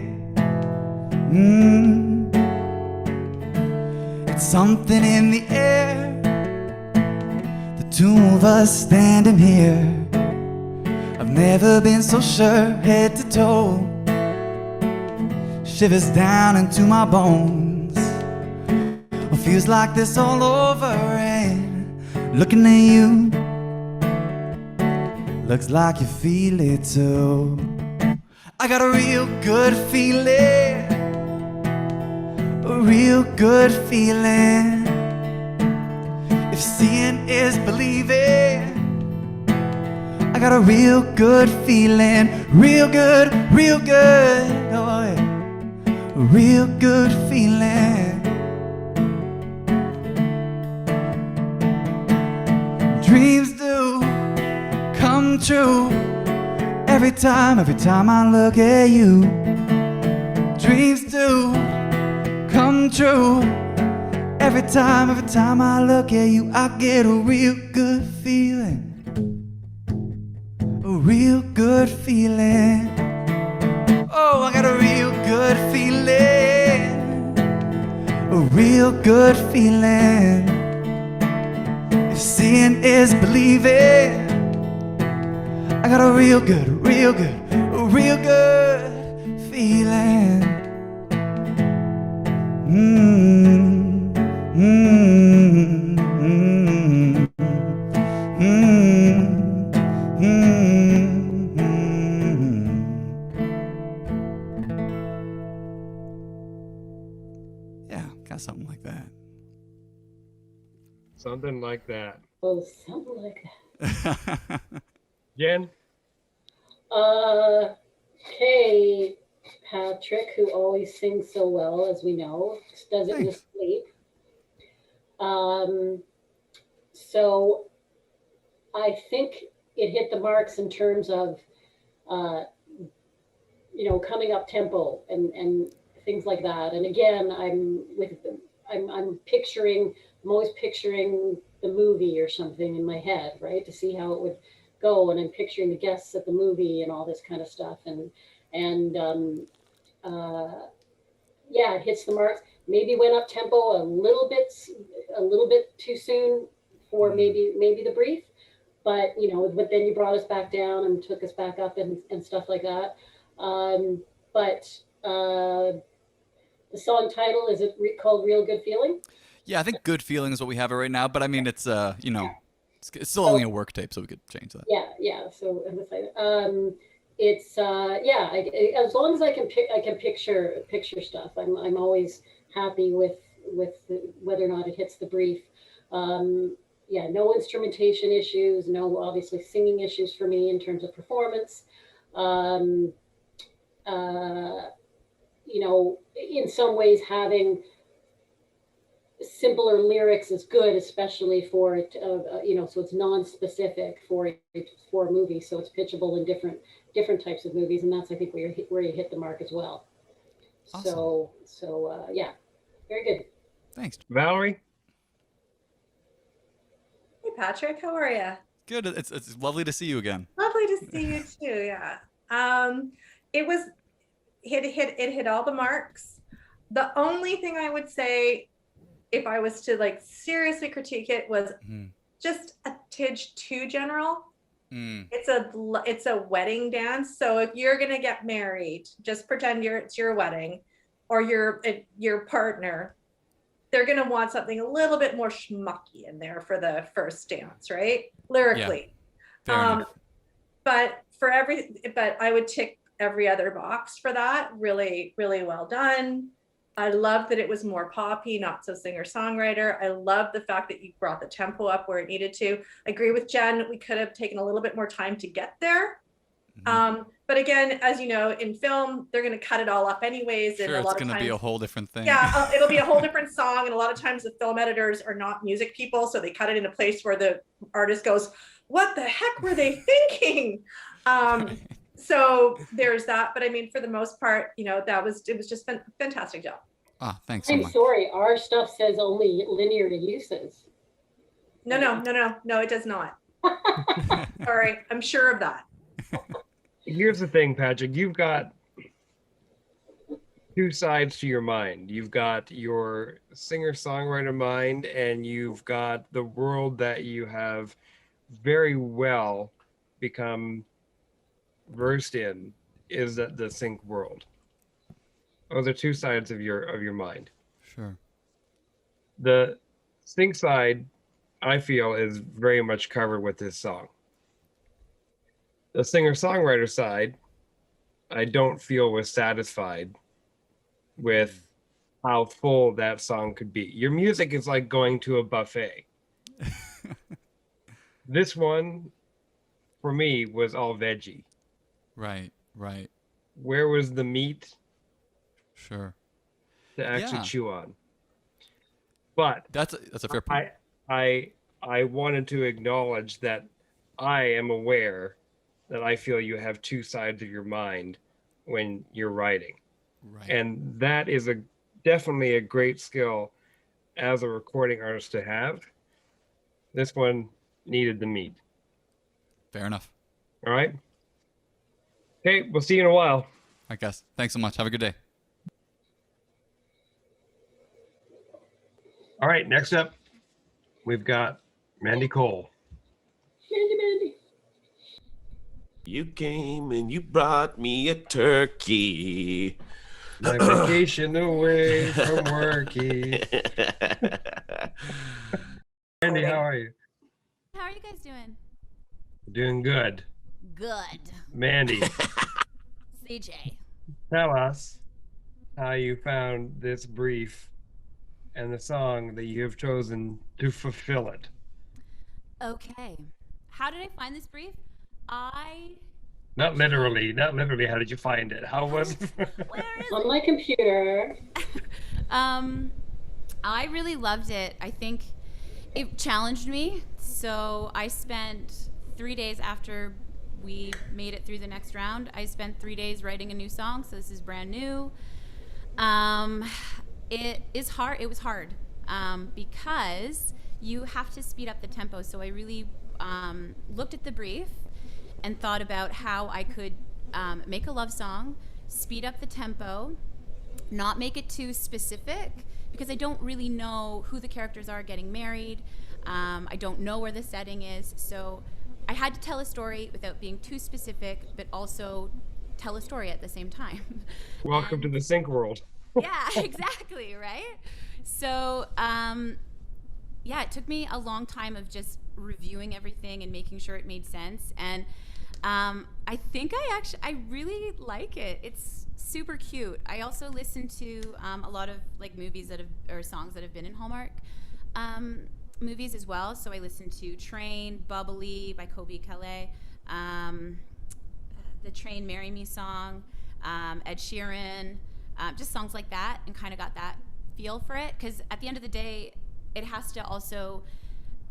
It's something in the air, the two of us standing here. I've never been so sure, head to toe, shivers down into my bones. It feels like this all over, and looking at you, looks like you feel it too. I got a real good feeling, a real good feeling. If seeing is believing, I got a real good feeling, real good, oh yeah. A real good feeling. Dreams do come true every time I look at you. Dreams do come true every time I look at you. I get a real good feeling, a real good feeling. Oh, I got a real good feeling, a real good feeling. If seeing is believing, I got a real good feeling. Yeah, got something like that. Something like that. Oh, something like that. Jen, Okay, Patrick, who always sings so well, as we know, does it in his Thanks. sleep. So I think it hit the marks in terms of, coming up tempo and things like that. And again, I'm always picturing the movie or something in my head, right, to see how it would go. And I'm picturing the guests at the movie and all this kind of stuff. And yeah, it hits the marks. Maybe went up tempo a little bit too soon for maybe the brief, but but then you brought us back down and took us back up and stuff like that. But the song title, is it called Real Good Feeling? Yeah, I think Good Feeling is what we have it right now, but I mean, it's it's still only a work tape, so we could change that. Yeah. So it's as long as I can picture stuff. I'm always happy with whether or not it hits the brief. No instrumentation issues, no obviously singing issues for me in terms of performance. In some ways having simpler lyrics is good, especially for it, so it's non-specific for a movie, so it's pitchable in different types of movies, and that's, I think, where you hit the mark as well. Awesome. So yeah, very good. Thanks. Valerie? Hey, Patrick, how are you? Good. It's lovely to see you again. Lovely to see you too. Yeah. It was hit all the marks. The only thing I would say, if I was to like seriously critique it, was just a tidge too general. It's a wedding dance. So if you're gonna get married, just pretend it's your wedding, or your partner. They're gonna want something a little bit more schmucky in there for the first dance, right? Lyrically. Yeah. But I would tick every other box for that. Really, really well done. I love that it was more poppy, not so singer-songwriter. I love the fact that you brought the tempo up where it needed to. I agree with Jen, we could have taken a little bit more time to get there. But again, as you know, in film, they're going to cut it all up anyways. Sure, and a lot it's going to be a whole different thing. Yeah, it'll be a whole different song. And a lot of times the film editors are not music people. So they cut it in a place where the artist goes, what the heck were they thinking? So there's that. But I mean, for the most part, it was just a fantastic job. Ah, thanks so I'm much. sorry, our stuff says only linear to uses. No, it does not. Sorry, I'm sure of that. Here's the thing, Patrick. You've got two sides to your mind. You've got your singer-songwriter mind, and you've got the world that you have very well become versed in, is that the sync world. Those are two sides of your mind. Sure. The sync side, I feel, is very much covered with this song. The singer-songwriter side, I don't feel was satisfied with how full that song could be. Your music is like going to a buffet. This one, for me, was all veggie. Right. Where was the meat? Sure. To actually chew on. But that's a fair point. I wanted to acknowledge that I am aware that I feel you have two sides of your mind when you're writing. Right. And that is definitely a great skill as a recording artist to have. This one needed the meat. Fair enough. All right. Okay, we'll see you in a while. I guess. Thanks so much. Have a good day. All right, next up, we've got Mandy Cole. Mandy. You came and you brought me a turkey. My vacation away from worky. Mandy, how are you? How are you guys doing? Doing good. Good. Mandy, CJ. tell us how you found this brief and the song that you have chosen to fulfill it. Okay. How did I find this brief? I Not literally. Not literally. How did you find it? How was? Where is On it? my computer. I really loved it. I think it challenged me. So I spent 3 days after we made it through the next round. I spent 3 days writing a new song. So this is brand new. It is hard. It was hard because you have to speed up the tempo. So I really looked at the brief and thought about how I could make a love song, speed up the tempo, not make it too specific, because I don't really know who the characters are getting married. I don't know where the setting is. So I had to tell a story without being too specific, but also tell a story at the same time. Welcome to the sync world. Yeah, exactly, right? So, yeah, it took me a long time of just reviewing everything and making sure it made sense. And I think I really like it. It's super cute. I also listen to a lot of like movies or songs that have been in Hallmark movies as well. So I listen to Train, Bubbly by Kobe Calais, the Train Marry Me song, Ed Sheeran, just songs like that, and kind of got that feel for it. Because at the end of the day, it has to also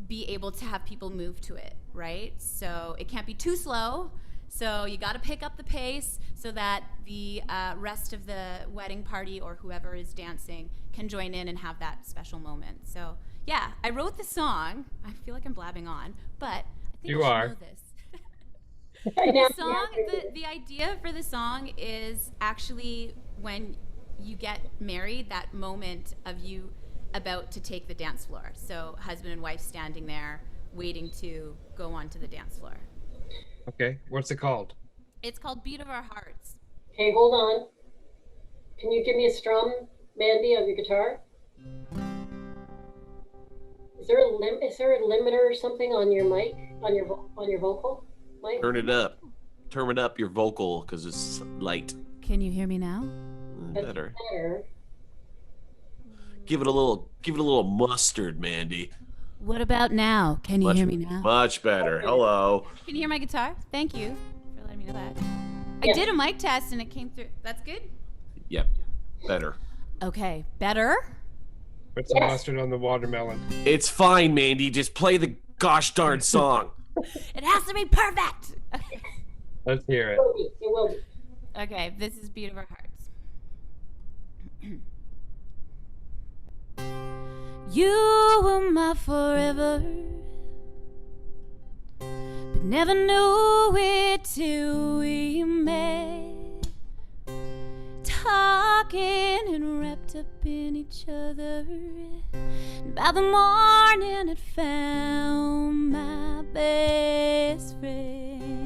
be able to have people move to it, right? So it can't be too slow. So you got to pick up the pace so that the rest of the wedding party or whoever is dancing can join in and have that special moment. So yeah, I wrote the song. I feel like I'm blabbing on, but I think You you should are. know this. I know. The song, the idea for the song is actually when you get married, that moment of you about to take the dance floor. So husband and wife standing there waiting to go onto the dance floor. Okay, what's it called? It's called Beat of Our Hearts. Okay, hold on. Can you give me a strum, Mandy, of your guitar? Is there a limiter or something on your mic, on your vocal mic? Turn it up. Turn it up your vocal because it's light. Can you hear me now? That's Better. better. Give it a little mustard, Mandy. What about now? Can you hear me now? Much better. Hello. Can you hear my guitar? Thank you for letting me know that. I Yeah. did a mic test and it came through. That's good? Yep. Better. Okay, better? Put some Yes. mustard on the watermelon. It's fine, Mandy. Just play the gosh darn song. It has to be perfect. Let's hear it. It will be. Okay, this is Beat of Our Hearts. You were my forever, but never knew it till we met. Talking and wrapped up in each other. And by the morning, I'd found my best friend.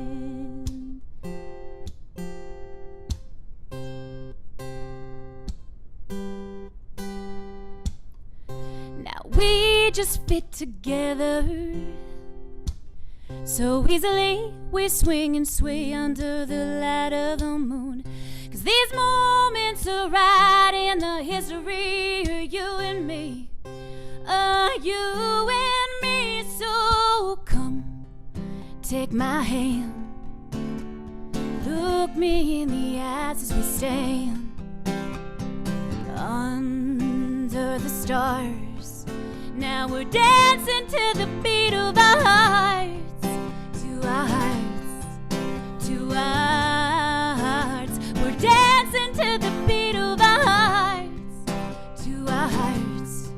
Now we just fit together so easily. We swing and sway under the light of the moon. 'Cause these moments are right in the history of you and me. You and me. So come, take my hand. Look me in the eyes as we stand under the stars. Now we're dancing to the beat of our hearts, to our hearts, to our hearts. We're dancing to the beat of our hearts, to our hearts,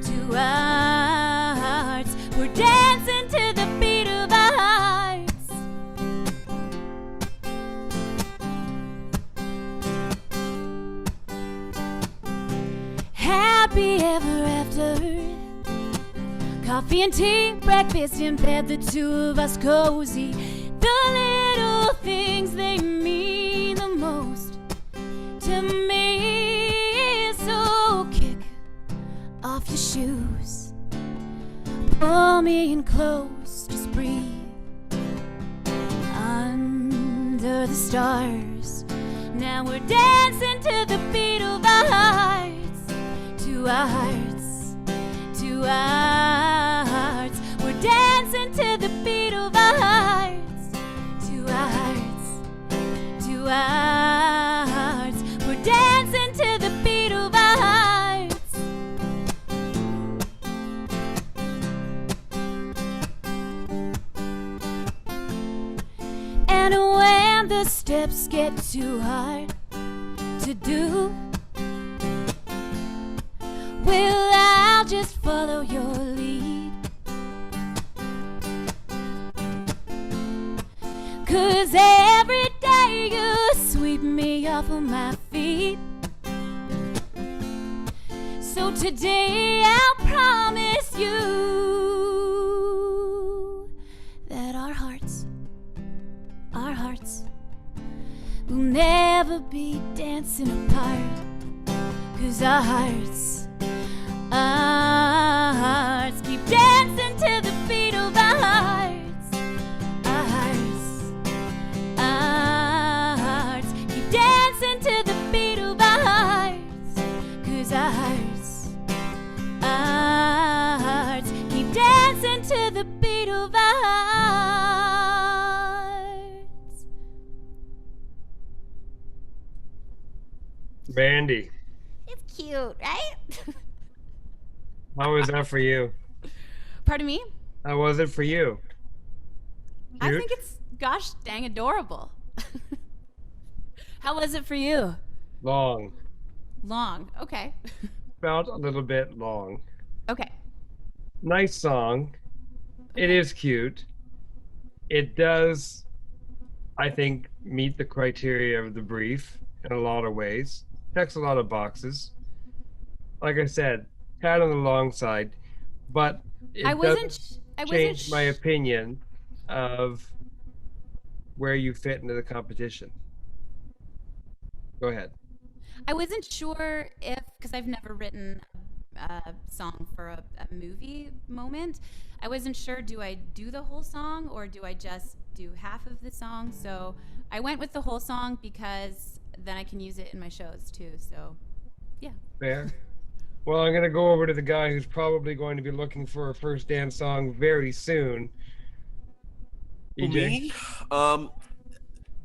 to our hearts. We're dancing to the beat of our hearts. Happy ever after. Coffee and tea, breakfast in bed, the two of us cozy. The little things, they mean the most to me. So kick off your shoes, pull me in close, just breathe. Under the stars, now we're dancing to the beat of our hearts, to our hearts, to our hearts. We're dancing to the beat of our hearts, to our hearts, And when the steps get too hard to do, well, I'll just follow your lead. 'Cause every day you sweep me off of my feet. So today I'll promise you that our hearts will never be dancing apart. 'Cause our hearts keep dancing to the beat of our hearts. Our hearts keep dancing to the beat of our hearts. 'Cause our hearts keep dancing to the beat of our hearts. Mandy, It's cute, right? how was that for you? Pardon me? How was it for you? I Cute? think it's gosh dang adorable. How was it for you? Long. Long. Okay. Felt a little bit long. Okay. Nice song. It is cute. It does, I think, meet the criteria of the brief in a lot of ways. Checks a lot of boxes. Like I said, tad on the long side, but it I wasn't doesn't change my opinion of where you fit into the competition. Go ahead. I wasn't sure if, because I've never written a song for a movie moment. I wasn't sure, do I do the whole song or do I just do half of the song? So I went with the whole song because then I can use it in my shows too. So yeah. Fair. Well, I'm going to go over to the guy who's probably going to be looking for a first dance song very soon. EJ? Me?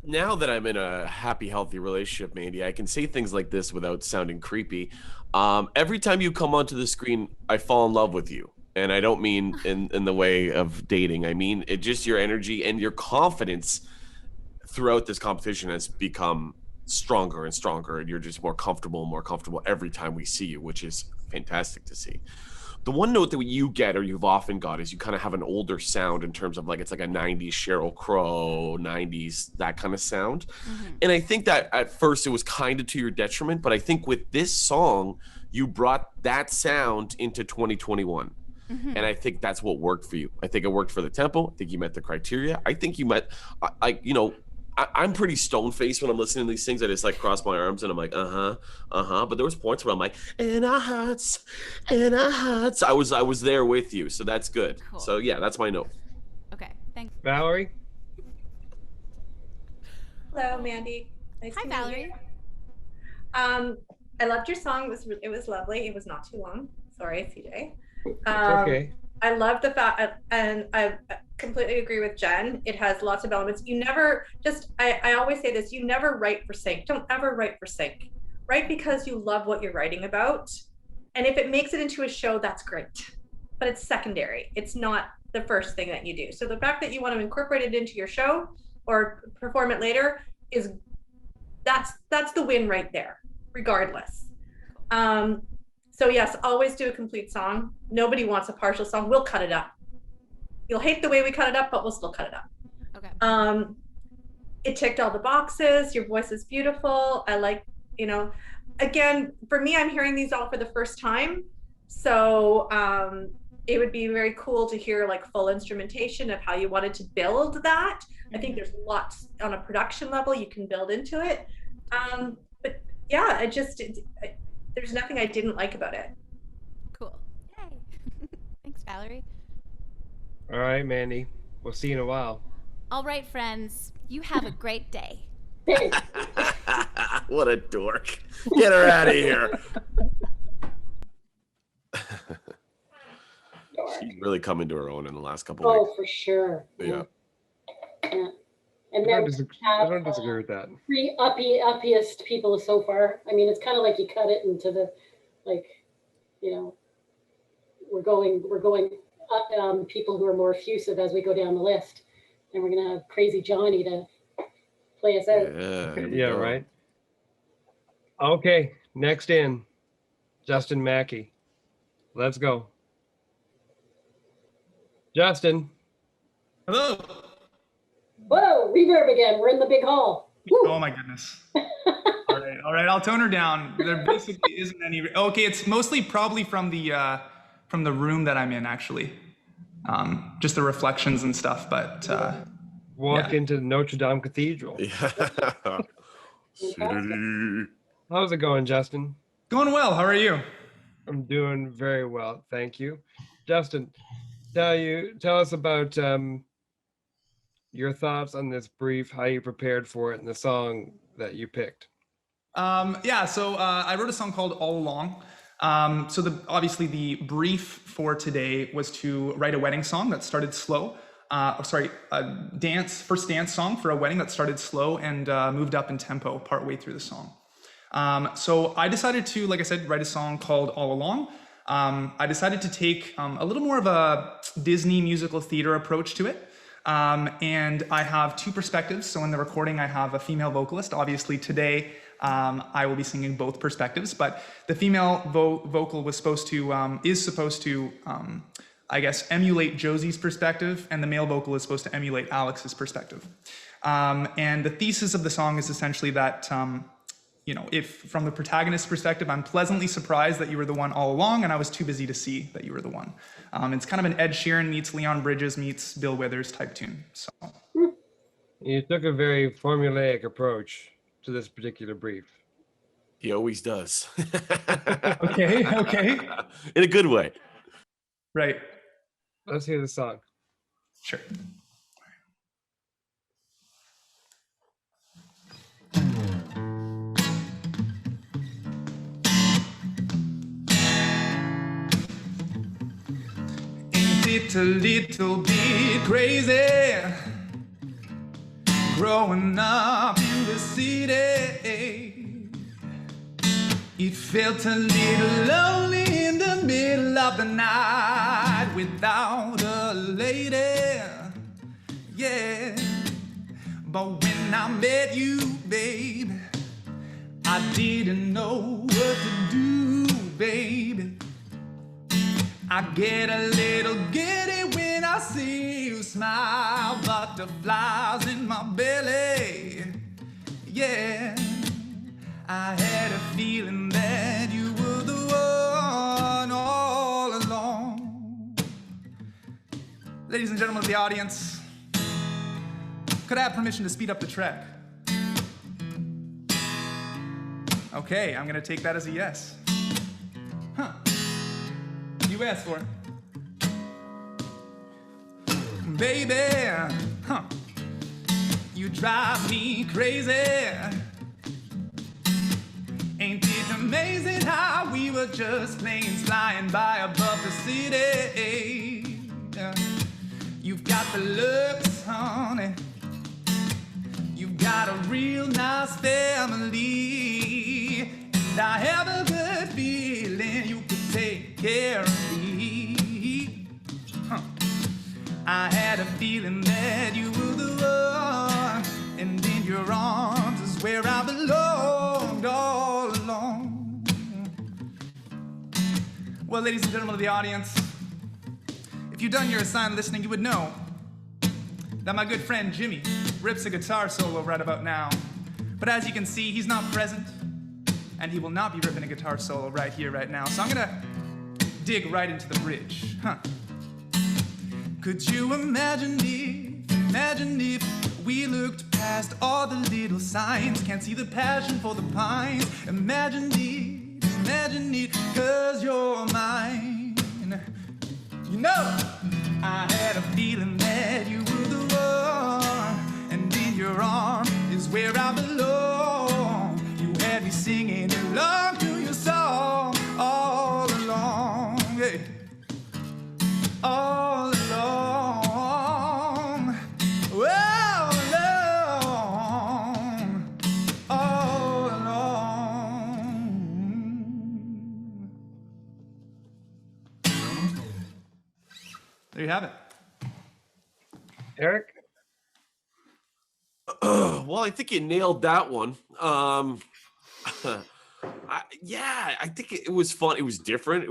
Now that I'm in a happy, healthy relationship, Mandy, I can say things like this without sounding creepy. Every time you come onto the screen, I fall in love with you. And I don't mean in the way of dating. I mean, it just your energy and your confidence throughout this competition has become stronger and stronger. And you're just more comfortable every time we see you, which is fantastic to see. The one note that you get, or you've often got, is you kind of have an older sound in terms of like, it's like a 90s Sheryl Crow, 90s, that kind of sound. Mm-hmm. And I think that at first it was kind of to your detriment, but I think with this song, you brought that sound into 2021. Mm-hmm. And I think that's what worked for you. I think it worked for the tempo. I think you met the criteria. I think you met, I'm pretty stone-faced when I'm listening to these things. I just like cross my arms and I'm like, But there was points where I'm like, in our hearts. I was there with you, so that's good. Cool. So yeah, that's my note. Okay. Thanks. Valerie? Hello, Mandy. Nice Hi, to meet Valerie. you. I loved your song. It was lovely. It was not too long. Sorry, CJ. Okay. I love the fact, and I completely agree with Jen. It has lots of elements. You never I always say this, you never write for sync. Don't ever write for sync. Write because you love what you're writing about. And if it makes it into a show, that's great. But it's secondary. It's not the first thing that you do. So the fact that you want to incorporate it into your show or perform it later that's the win right there, regardless. So yes, always do a complete song. Nobody wants a partial song. We'll cut it up. You'll hate the way we cut it up, but we'll still cut it up. Okay. It ticked all the boxes. Your voice is beautiful. I like, again, for me, I'm hearing these all for the first time. So it would be very cool to hear like full instrumentation of how you wanted to build that. I think there's lots on a production level you can build into it. But yeah, there's nothing I didn't like about it. Cool. Yay. Thanks, Valerie. All right, Mandy. We'll see you in a while. All right, friends. You have a great day. What a dork. Get her out of here. She's really come into her own in the last couple of Oh, weeks. for sure. Yeah. Yeah. And I then don't disagree with that. three uppiest people so far. I mean, it's kind of like you cut it into the, like, we're going up, people who are more effusive as we go down the list, and we're gonna have Crazy Johnny to play us out. Yeah, here we Yeah, go. right. Okay, next in, Justin Mackey. Let's go. Justin. Hello. Whoa, reverb again. We're in the big hall. Woo. Oh my goodness. All right. I'll tone her down. There basically isn't any. Okay, it's mostly probably from the room that I'm in, actually. Just the reflections and stuff. But Walk into Notre Dame Cathedral. Yeah. How's it going, Justin? Going well. How are you? I'm doing very well, thank you. Justin, tell us about your thoughts on this brief, how you prepared for it, and the song that you picked. So I wrote a song called All Along. Obviously the brief for today was to write a wedding song that started slow. First dance song for a wedding that started slow and moved up in tempo partway through the song. So I decided to, like I said, write a song called All Along. I decided to take a little more of a Disney musical theater approach to it. And I have two perspectives. So in the recording, I have a female vocalist. Obviously today, I will be singing both perspectives, but the female vocal is supposed to, I guess, emulate Josie's perspective, and the male vocal is supposed to emulate Alex's perspective. And the thesis of the song is essentially that, if from the protagonist's perspective, I'm pleasantly surprised that you were the one all along, and I was too busy to see that you were the one. It's kind of an Ed Sheeran meets Leon Bridges meets Bill Withers type tune. So You took a very formulaic approach to this particular brief. He always does. Okay. In a good way. Right. Let's hear the song. Sure. Ain't it a little bit crazy growing up in the city? It felt a little lonely in the middle of the night without a lady, yeah. But when I met you, babe, I didn't know what to do, baby. I get a little giddy when I see you smile, butterflies in my belly, yeah. I had a feeling that you were the one all along. Ladies and gentlemen of the audience, could I have permission to speed up the track? Okay, I'm gonna take that as a yes. Huh. You asked for it. Baby, you drive me crazy. Ain't it amazing how we were just planes flying by above the city? You've got the looks, honey. You've got a real nice family. And I have a good feeling you could take care of me. I had a feeling that you were the one, and in your arms is where I belonged all along. Well, ladies and gentlemen of the audience, if you've done your assigned listening, you would know that my good friend Jimmy rips a guitar solo right about now. But as you can see, he's not present, and he will not be ripping a guitar solo right here, right now. So I'm gonna dig right into the bridge. Could you imagine if we looked past all the little signs, can't see the passion for the pines. Imagine it, 'cause you're mine. You know, I had a feeling that you were the one, and in your arms is where I belong. You had me singing along to your song all along, hey. All along, all along, all along. There you have it. Eric? Well, I think you nailed that one. I think it was fun. It was different.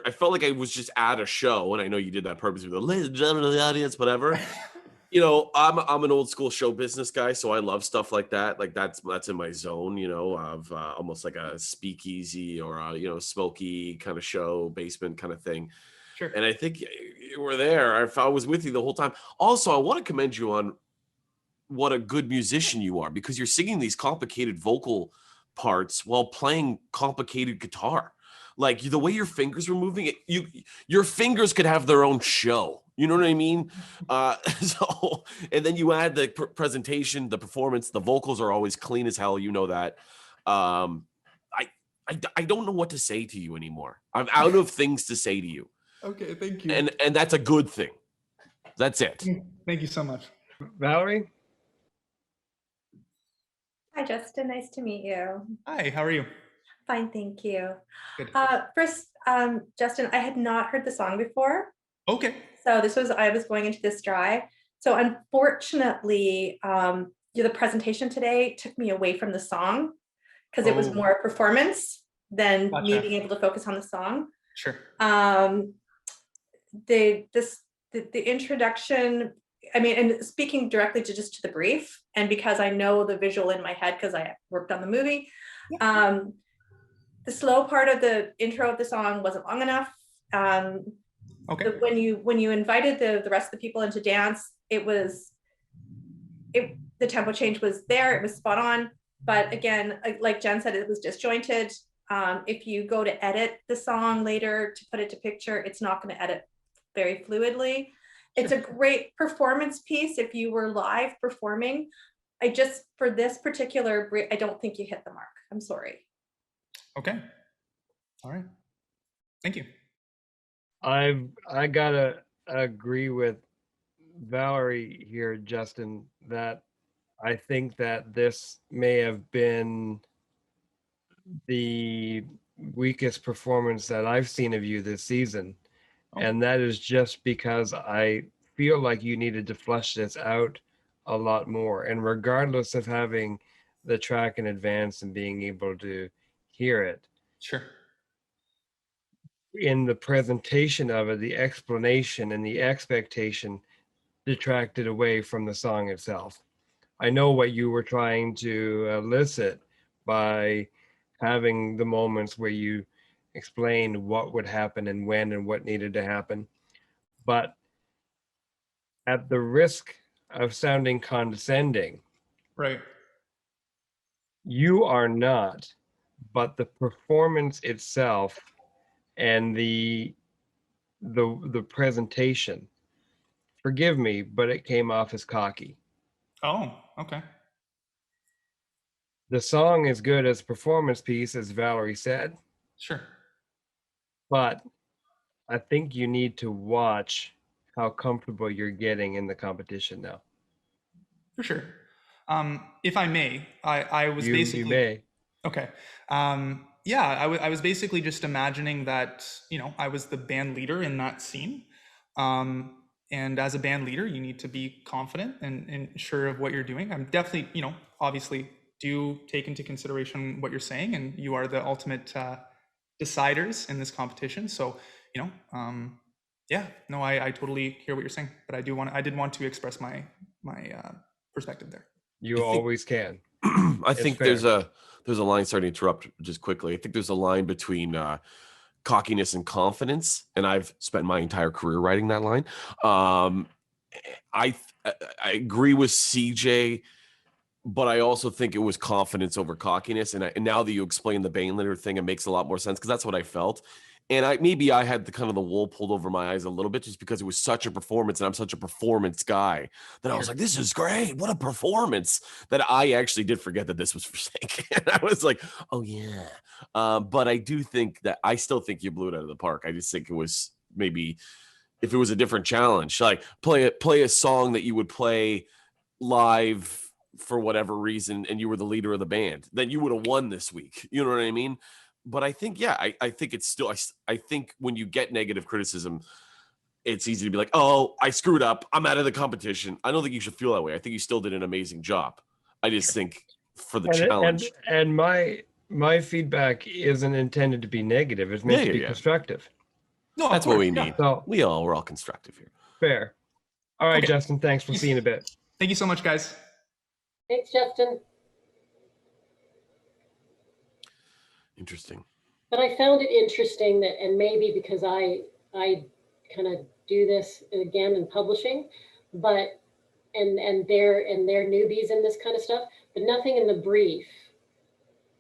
I felt like I was just at a show, and I know you did that purposely. Ladies and gentlemen of the audience, whatever. I'm an old school show business guy, so I love stuff like that. Like that's in my zone, of almost like a speakeasy or a smoky kind of show, basement kind of thing. Sure. And I think you were there. I was with you the whole time. Also, I want to commend you on what a good musician you are, because you're singing these complicated vocal parts while playing complicated guitar. Like the way your fingers were moving, your fingers could have their own show. You know what I mean? And then you add the presentation, the performance, the vocals are always clean as hell. You know that. I don't know what to say to you anymore. I'm out of things to say to you. Okay, thank you. And that's a good thing. That's it. Thank you so much. Valerie? Hi, Justin. Nice to meet you. Hi, how are you? Fine, thank you. Good. First, Justin, I had not heard the song before. Okay. So I was going into this dry. So unfortunately, the presentation today took me away from the song because it was more a performance than me being able to focus on the song. Sure. The introduction, I mean, and speaking directly to the brief, and because I know the visual in my head because I worked on the movie, the slow part of the intro of the song wasn't long enough. Okay. When you invited the rest of the people into dance, the tempo change was there, it was spot on. But again, like Jen said, it was disjointed. If you go to edit the song later to put it to picture, it's not going to edit very fluidly. It's a great performance piece if you were live performing. For this particular, I don't think you hit the mark. I'm sorry. Okay. All right. Thank you. I gotta agree with Valerie here, Justin, that I think that this may have been the weakest performance that I've seen of you this season. And that is just because I feel like you needed to flesh this out a lot more. And regardless of having the track in advance and being able to hear it. Sure. In the presentation of it, the explanation and the expectation detracted away from the song itself. I know what you were trying to elicit by having the moments where you explained what would happen and when and what needed to happen. But at the risk of sounding condescending, right? You are not, but the performance itself and the presentation, forgive me, but it came off as cocky. Oh, okay. The song is good as a performance piece, as Valerie said. Sure. But I think you need to watch how comfortable you're getting in the competition now. For sure. If I may, I was basically... You may. Okay. Yeah, I was basically just imagining that, I was the band leader in that scene. And as a band leader, you need to be confident and sure of what you're doing. I'm definitely, obviously do take into consideration what you're saying, and you are the ultimate deciders in this competition. So, yeah, no, I totally hear what you're saying, but I did want to express my perspective there. You always can. I think there's a line, sorry to interrupt just quickly. I think there's a line between cockiness and confidence, and I've spent my entire career writing that line. I agree with CJ, but I also think it was confidence over cockiness. And now that you explain the bandleader thing, it makes a lot more sense, because that's what I felt. And I had the wool pulled over my eyes a little bit, just because it was such a performance, and I'm such a performance guy that I was like, this is great. What a performance, that I actually did forget that this was for Snake. And I was like, oh yeah. But I still think you blew it out of the park. I just think it was, maybe if it was a different challenge, like play a song that you would play live for whatever reason, and you were the leader of the band, then you would have won this week. You know what I mean? But I think, yeah, I think it's still, I think when you get negative criticism, it's easy to be like, oh, I screwed up, I'm out of the competition. I don't think you should feel that way. I think you still did an amazing job. I just think for the And challenge. and my feedback isn't intended to be negative. It's meant to be constructive. No, That's what we need. So we're all constructive here. fair. All right, Okay. Justin. Thanks. We'll see you in a bit. Thank you so much, guys. Thanks, Justin. Interesting. But I found it interesting that, and maybe because I kind of do this again in publishing, but and they're newbies in this kind of stuff, but nothing in the brief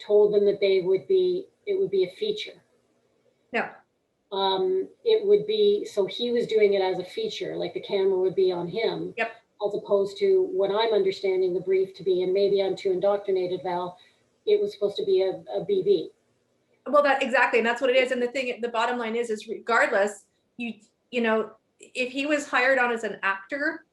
told them that it would be a feature. No. It would be, so he was doing it as a feature, like the camera would be on him. Yep. As opposed to what I'm understanding the brief to be, and maybe I'm too indoctrinated, Val, it was supposed to be a BB. Well, that exactly, and that's what it is. And the bottom line is regardless, you know, if he was hired on as an actor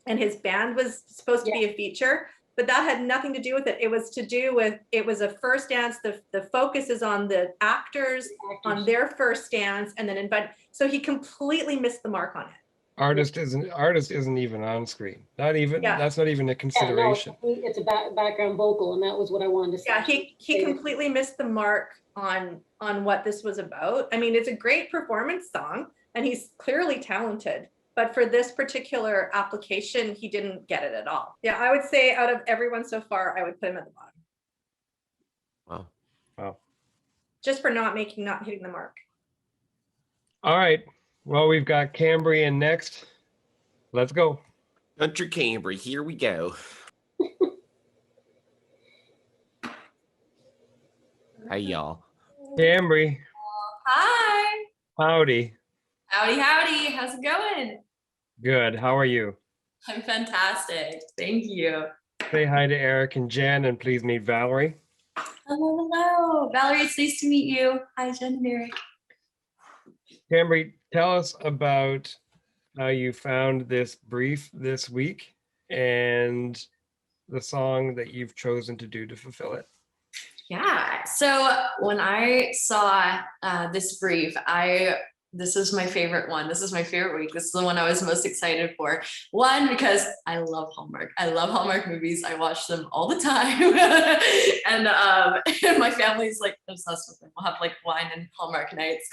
and his band was supposed to be a feature, but that had nothing to do with it. It was to do with, it was a first dance. The focus is on the actors, on their first dance, and then so he completely missed the mark on it. Artist isn't even on screen. Not even that's not even a consideration. Yeah, no, it's a background vocal, and that was what I wanted to say. Yeah, he completely missed the mark on what this was about. I mean, it's a great performance song, and he's clearly talented. But for this particular application, he didn't get it at all. Yeah, I would say out of everyone so far, I would put him at the bottom. Wow. Just for not hitting the mark. All right. Well, we've got Cambrian next. Let's go. Country Cambry, here we go. Hey, y'all. Cambry. Hi. Howdy. Howdy, howdy. How's it going? Good. How are you? I'm fantastic. Thank you. Say hi to Eric and Jen, and please meet Valerie. Hello, hello. Valerie, it's nice to meet you. Hi, Jen and Eric. Cambry, tell us about how you found this brief this week and the song that you've chosen to do to fulfill it. Yeah. So when I saw this brief, this is my favorite one. This is my favorite week. This is the one I was most excited for. One, because I love Hallmark. I love Hallmark movies. I watch them all the time. And my family's like obsessed with them. We'll have like wine and Hallmark nights.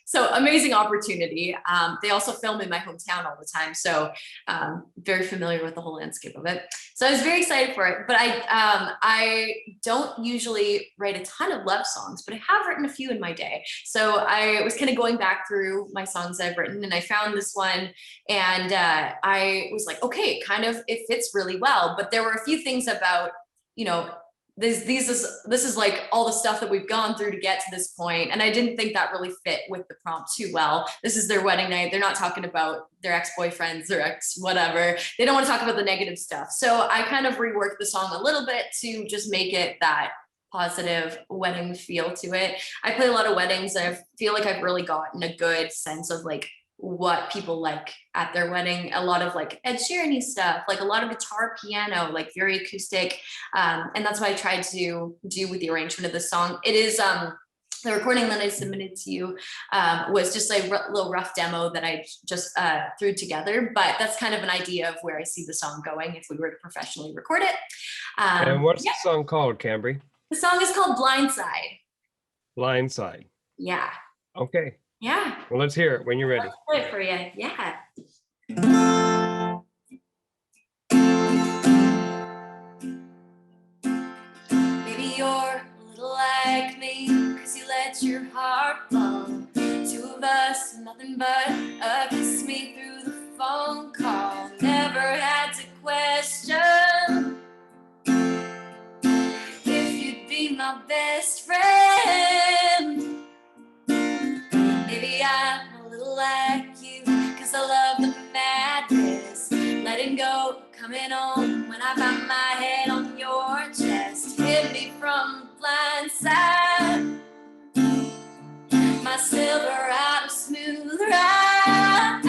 So amazing opportunity. They also film in my hometown all the time. So very familiar with the whole landscape of it. So I was very excited for it, but I don't usually write a ton of love songs, but I have written a few in my day. So I was kind of going back through my songs I've written, and I found this one, and I was like, okay, it fits really well. But there were a few things about, you know, this is like all the stuff that we've gone through to get to this point, and I didn't think that really fit with the prompt too well. This is their wedding night. They're not talking about their ex-boyfriends, their ex whatever. They don't want to talk about the negative stuff. So I kind of reworked the song a little bit to just make it that positive wedding feel to it. I play a lot of weddings, and I feel like I've really gotten a good sense of like what people like at their wedding. A lot of like Ed Sheeran-y stuff, like a lot of guitar, piano, like very acoustic. And that's what I tried to do with the arrangement of the song. It is the recording that I submitted to you was just a little rough demo that I just threw together, but that's kind of an idea of where I see the song going if we were to professionally record it. And what's the song called, Cambry? The song is called Blindside. Blindside. Yeah. Okay. Yeah. Well, let's hear it when you're ready. I'll play it for you. Yeah. Maybe you're a little like me, 'cause you let your heart fall. Two of us, nothing but a kiss me through the phone call. Never had to question if you'd be my best friend. Maybe I'm a little like you, 'cause I love the madness. Letting go, coming on when I find my head on your chest. Hit me from the blind side. My silver out of smooth ride.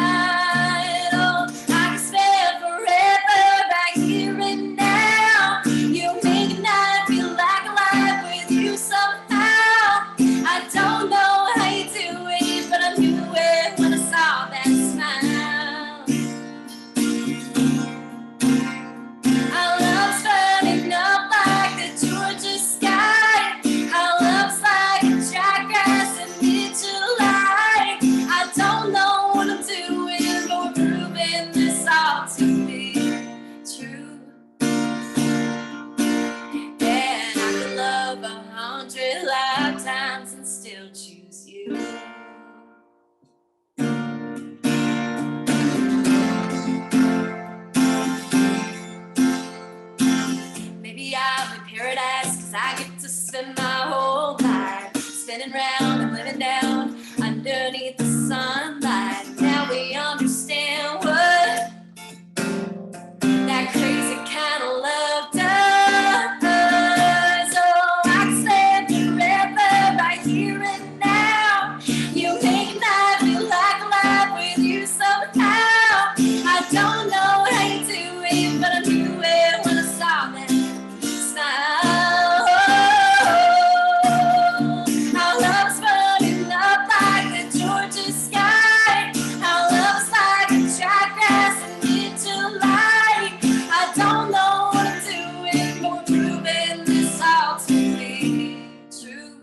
Oh, I can spend forever right here and now. You make a night feel like a life with you somehow. I don't know how you do it, but I knew it when I saw that smile. I paradise, 'cause I get to spend my whole life spinning round and living down underneath the sunlight. Now we understand what that crazy kind of love does. Oh, I can stand forever right here and now. You make life feel like alive with you somehow. I don't know how you do it, but I knew it when I saw that smile. Our love's burning up like the Georgia sky. Our love's like a dry grass in mid-July. I don't know what I'm doing, but we're proving this all to be true.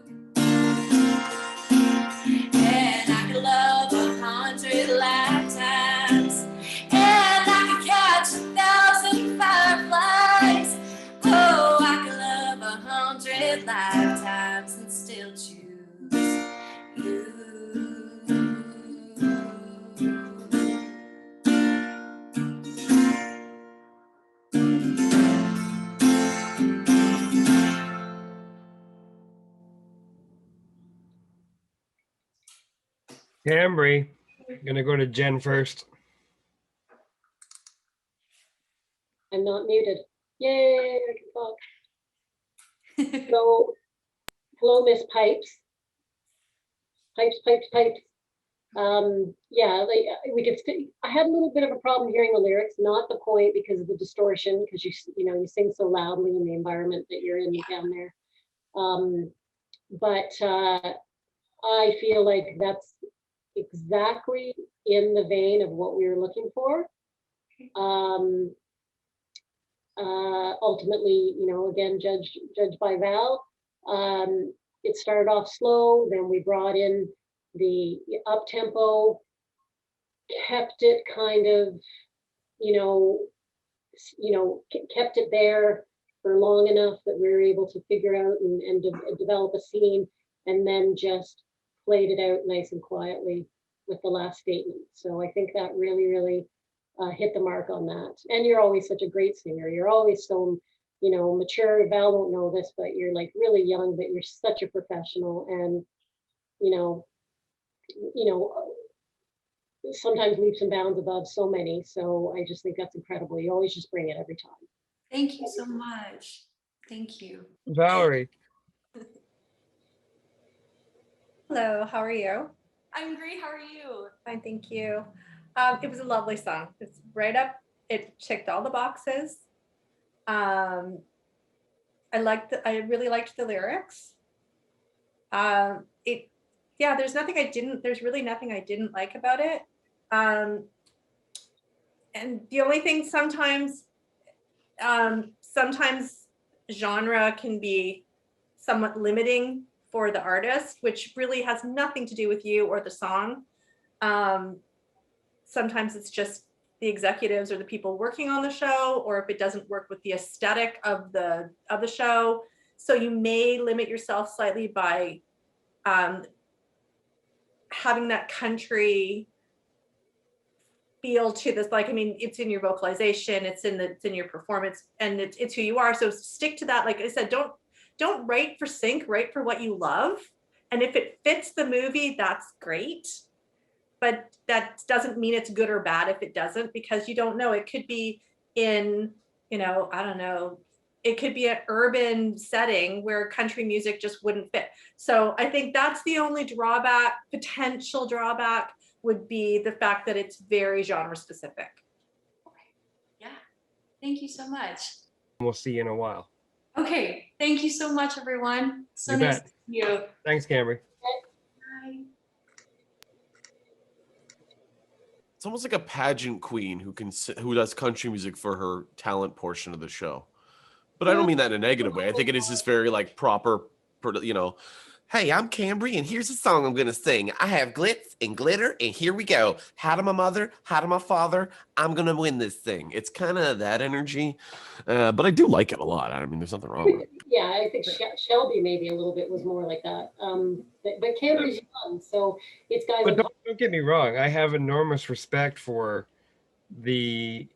And I could love 100 lifetimes, and I could catch 1,000 fireflies. Oh, I could love 100 lifetimes and still choose you. Cambry, gonna go to Jen first. I'm not muted. Yay, I can talk. So, hello, Miss Pipes. Pipes, pipes, pipes. Yeah, like we could. I had a little bit of a problem hearing the lyrics. Not the point because of the distortion, because you sing so loudly in the environment that you're in down there. But I feel like that's exactly in the vein of what we were looking for. Ultimately, again, judged by Val. It started off slow, then we brought in the up tempo, kept it kind of, kept it there for long enough that we were able to figure out and develop a scene, and then just played it out nice and quietly with the last statement. So I think that really, really hit the mark on that. And you're always such a great singer. You're always so, mature. Val won't know this, but you're like really young, but you're such a professional, and sometimes leaps and bounds above so many. So I just think that's incredible. You always just bring it every time. Thank you so much. Thank you. Valerie. Hello, how are you? I'm great. How are you? Fine, thank you. It was a lovely song. It's right up. It checked all the boxes. I really liked the lyrics. There's really nothing I didn't like about it. And the only thing sometimes genre can be somewhat limiting for the artist, which really has nothing to do with you or the song. Sometimes it's just the executives or the people working on the show, or if it doesn't work with the aesthetic of the show. So you may limit yourself slightly by having that country feel to this. It's in your vocalization, it's in your performance, and it's who you are. So stick to that. Like I said, don't write for sync, write for what you love. And if it fits the movie, that's great. But that doesn't mean it's good or bad if it doesn't, because you don't know. It could be in, I don't know, it could be an urban setting where country music just wouldn't fit. So I think that's the only potential drawback would be the fact that it's very genre specific. Okay. Yeah. Thank you so much. We'll see you in a while. Okay. Thank you so much, everyone. So You nice bet. to see you. Thanks, Cambry. Bye. It's almost like a pageant queen who does country music for her talent portion of the show. But I don't mean that in a negative way. I think it is just very proper, hey, I'm Cambry, and here's a song I'm going to sing. I have glitz and glitter, and here we go. How to my mother, how to my father, I'm going to win this thing. It's kind of that energy, but I do like it a lot. I mean, there's nothing wrong with it. Yeah, I think Shelby maybe a little bit was more like that. But Cambry's young, so it's guys. But don't get me wrong. I have enormous respect for the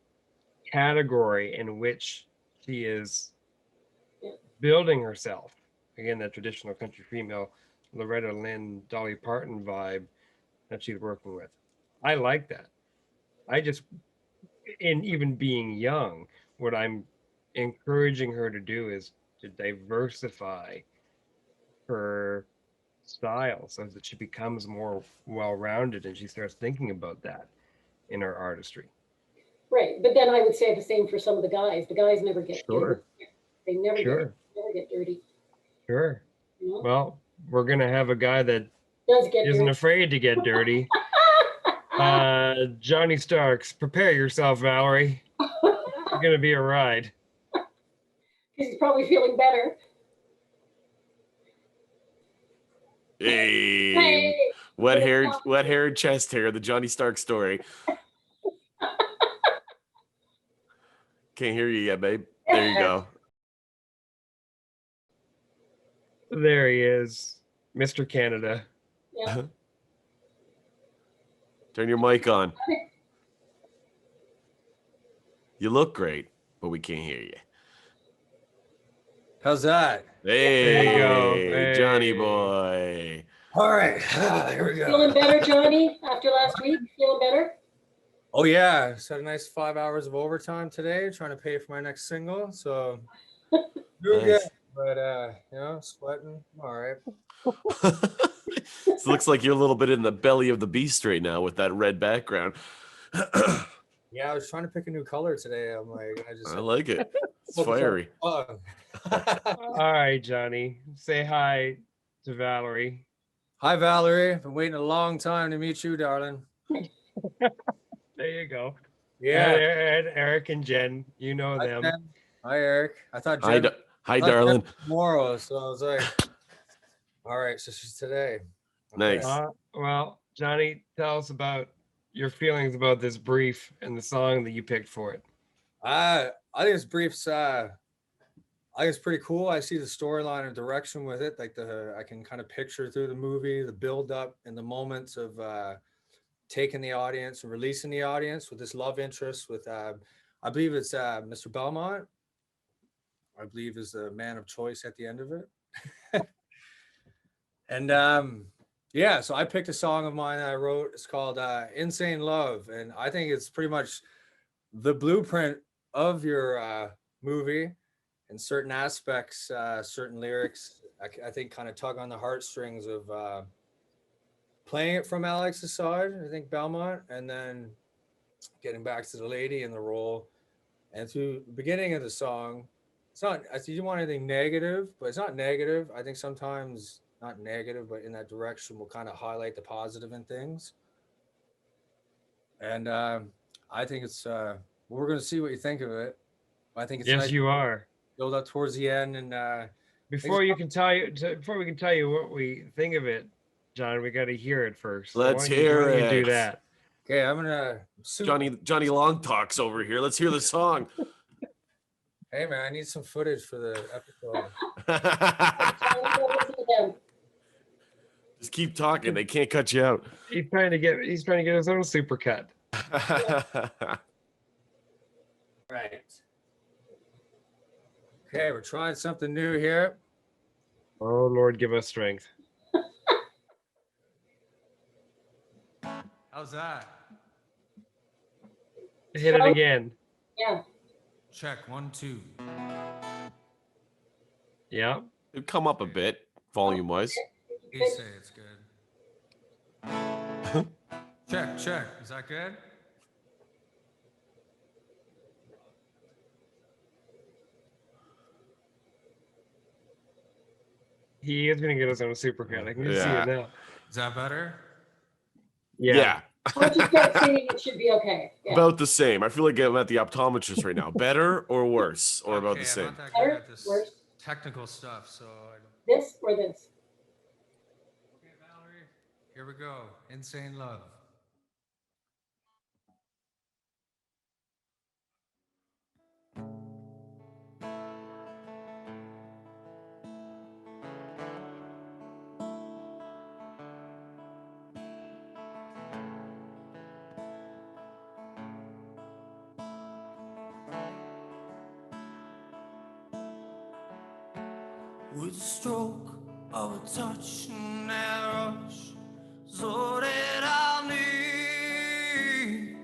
category in which she is building herself. Again, that traditional country female, Loretta Lynn, Dolly Parton vibe that she's working with. I like that. I just, in even being young, what I'm encouraging her to do is to diversify her style so that she becomes more well-rounded and she starts thinking about that in her artistry. Right, but then I would say the same for some of the guys. The guys never get Sure. they never Sure. never get dirty. Sure. You know? Well, we're gonna have a guy that Does get isn't dirty. afraid to get dirty. Johnny Starks, prepare yourself, Valerie. It's gonna be a ride. He's probably feeling better. Hey, Hey, wet hair, chest hair, the Johnny Stark story. Can't hear you yet, babe. There you go. There he is, Mr. Canada. Yeah. Turn your mic on. You look great, but we can't hear you. How's that? Hey, There you go. Hey. Johnny boy. All right, here we go. Feeling better, Johnny, after last week? Feeling better? Oh yeah, just had a nice 5 hours of overtime today, trying to pay for my next single. So doing good, Nice. but you know, sweating. All right. It looks like you're a little bit in the belly of the beast right now with that red background. Yeah, I was trying to pick a new color today. I'm like, I like it. It's fiery. All right, Johnny. Say hi to Valerie. Hi, Valerie. Been waiting a long time to meet you, darling. There you go. Yeah. And Eric and Jen, you know Hi, them. Jen. Hi, Eric. I thought Hi, Jen. hi, I thought Jen darling. was tomorrow, so I was like, all right, so she's today. Nice. Well, Johnny, tell us about your feelings about this brief and the song that you picked for it. I think this brief's I think it's pretty cool. I see the storyline and direction with it. Like I can kind of picture through the movie, the build up and the moments of taking the audience and releasing the audience with this love interest with I believe it's Mr. Belmont. I believe is the man of choice at the end of it. And yeah, so I picked a song of mine that I wrote. It's called Insane Love. And I think it's pretty much the blueprint of your movie in certain aspects, certain lyrics, I think kind of tug on the heartstrings of playing it from Alex's side, I think Belmont, and then getting back to the lady in the role. And through the beginning of the song, it's not, I didn't want anything negative, but it's not negative. I think sometimes not negative, but in that direction will kind of highlight the positive in things. And I think it's, we're going to see what you think of it. I think it's yes, nice you are. Build up towards the end, and before we can tell you what we think of it, John, we got to hear it first. Let's hear it. Do that. Okay, I'm gonna. Johnny Long Talks over here. Let's hear the song. Hey man, I need some footage for the episode. Just keep talking. They can't cut you out. He's trying to get his own super cut. Right. Okay, we're trying something new here. Oh Lord, give us strength. How's that? Hit it again. Yeah. Check 1 2. Yeah. It'd come up a bit, volume wise. You say it's good. Check. Is that good? He is gonna get us on a super cut. I can just see it now. Is that better? Yeah. Once you start singing, it should be okay. Yeah. About the same. I feel like I'm at the optometrist right now. Better or worse, or about the same? I'm not that good Better, at this worse. technical stuff, so I don't. This or this? Okay, Valerie, here we go. Insane Love. with the stroke of a touch and that rush is all that I need.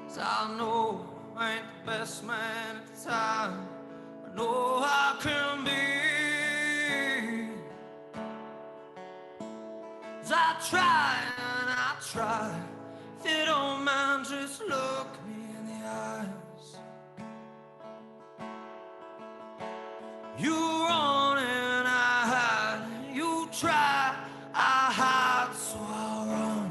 'Cause I know I ain't the best man at the time, I know I can be. 'Cause I try and I try, if you don't mind, just look me in the eyes. You run and I hide, you try, I hide, so I run.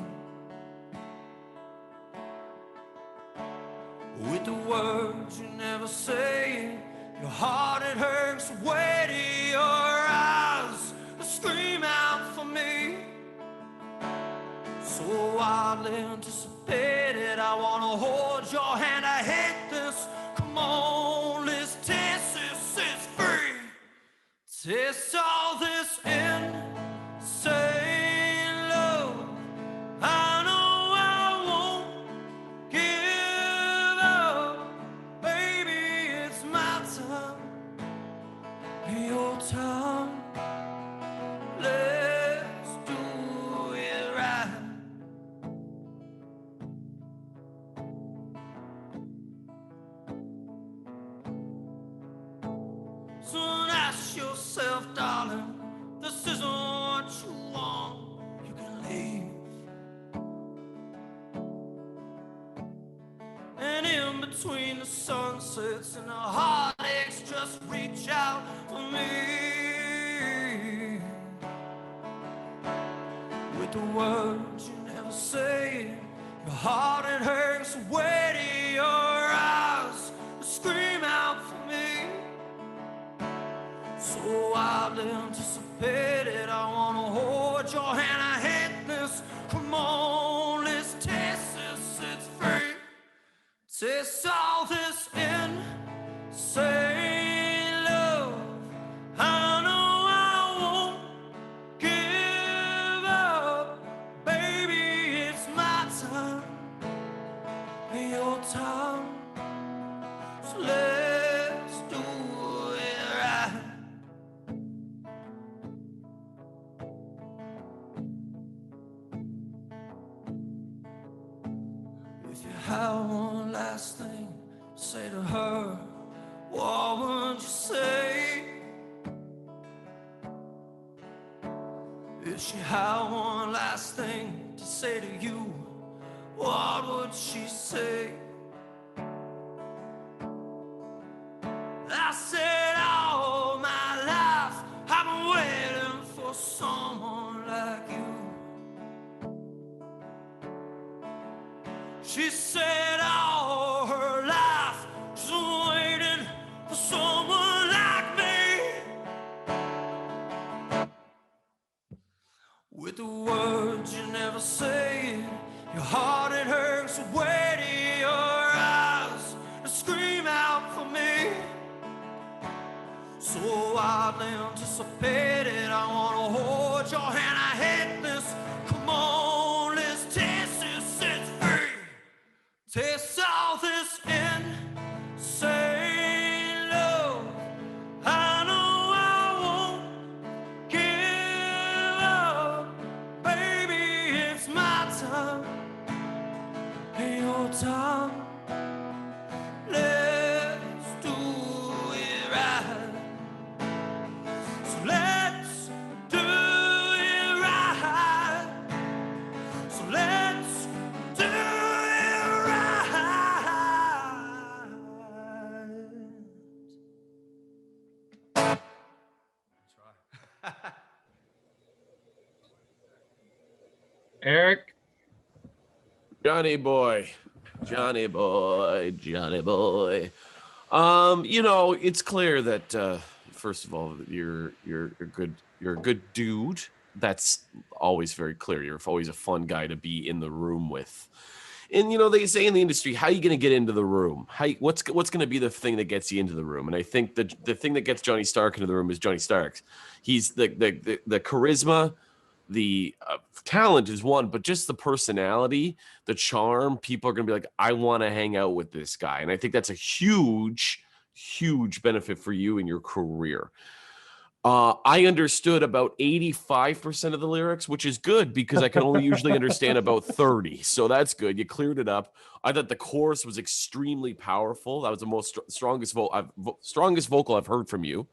With the words you never say, your heart it hurts, the way to your eyes, scream out for me. So wildly anticipated, I wanna hold your hand, I hate this. Come on, let's taste this, it's free. Taste all this insane love. I know I won't give up, baby, it's my time, your time. Let's do it right. So ask yourself, darling, this isn't what you want, you can leave. And in between the sunsets and the heartaches, just reach out for me. With the words you never say, your heart it hurts, the way to your eyes, scream out for me. So wildly anticipated, I wanna hold your hand, I hate this. Come on, let's taste this, it's free. Taste all this insane love. I know I won't give up, baby, it's my time, your time. So let's do it right. If you had one last thing to say to her, what would you say? If she had one last thing to say to you, what would she say? I said all my life I've been waiting for someone like you. She said all her life she's been waiting for someone like me. With the words you never say, your heart it hurts, the way to your eyes, scream out for me. So wildly anticipated, I wanna hold your hand, I hate this. Come on, let's taste this, it's free. Taste all this insane love. I know I won't give up, baby, it's my time, your time. Let's do it right. So let's do it right. So let's do it right. Eric? Johnny boy. Johnny boy. Johnny boy. You know, it's clear that first of all, you're a good dude. That's always very clear. You're always a fun guy to be in the room with. And you know, they say in the industry, how are you going to get into the room? What's going to be the thing that gets you into the room? And I think the thing that gets Johnny Stark into the room is Johnny Stark. He's the charisma, the talent is one, but just the personality, the charm. People are going to be like, I want to hang out with this guy, and I think that's a huge huge benefit for you in your career. I understood about 85% of the lyrics, which is good because I can only usually understand about 30. So that's good. You cleared it up. I thought the chorus was extremely powerful. That was the most strongest vocal I've heard from you.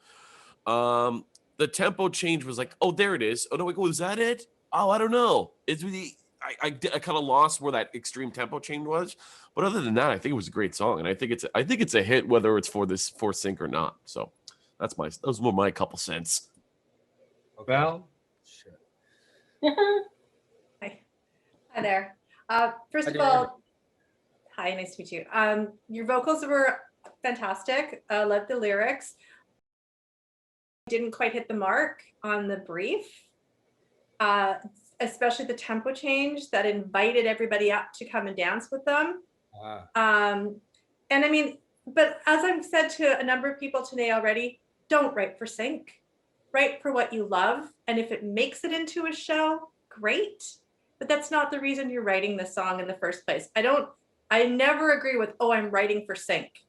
The tempo change was like, oh, there it is. Oh no, wait, was that it? Oh, I don't know. It's really, I kind of lost where that extreme tempo change was. But other than that, I think it was a great song, and I think it's a hit whether it's for sync or not. So. Those were my couple cents. Okay. Val? Hi there. First Hi, of all, hi, nice to meet you. Your vocals were fantastic. Loved the lyrics. Didn't quite hit the mark on the brief, especially the tempo change that invited everybody up to come and dance with them. And I mean, but as I've said to a number of people today already, don't write for sync. Write for what you love. And if it makes it into a show, great. But that's not the reason you're writing the song in the first place. I never agree with, oh, I'm writing for sync.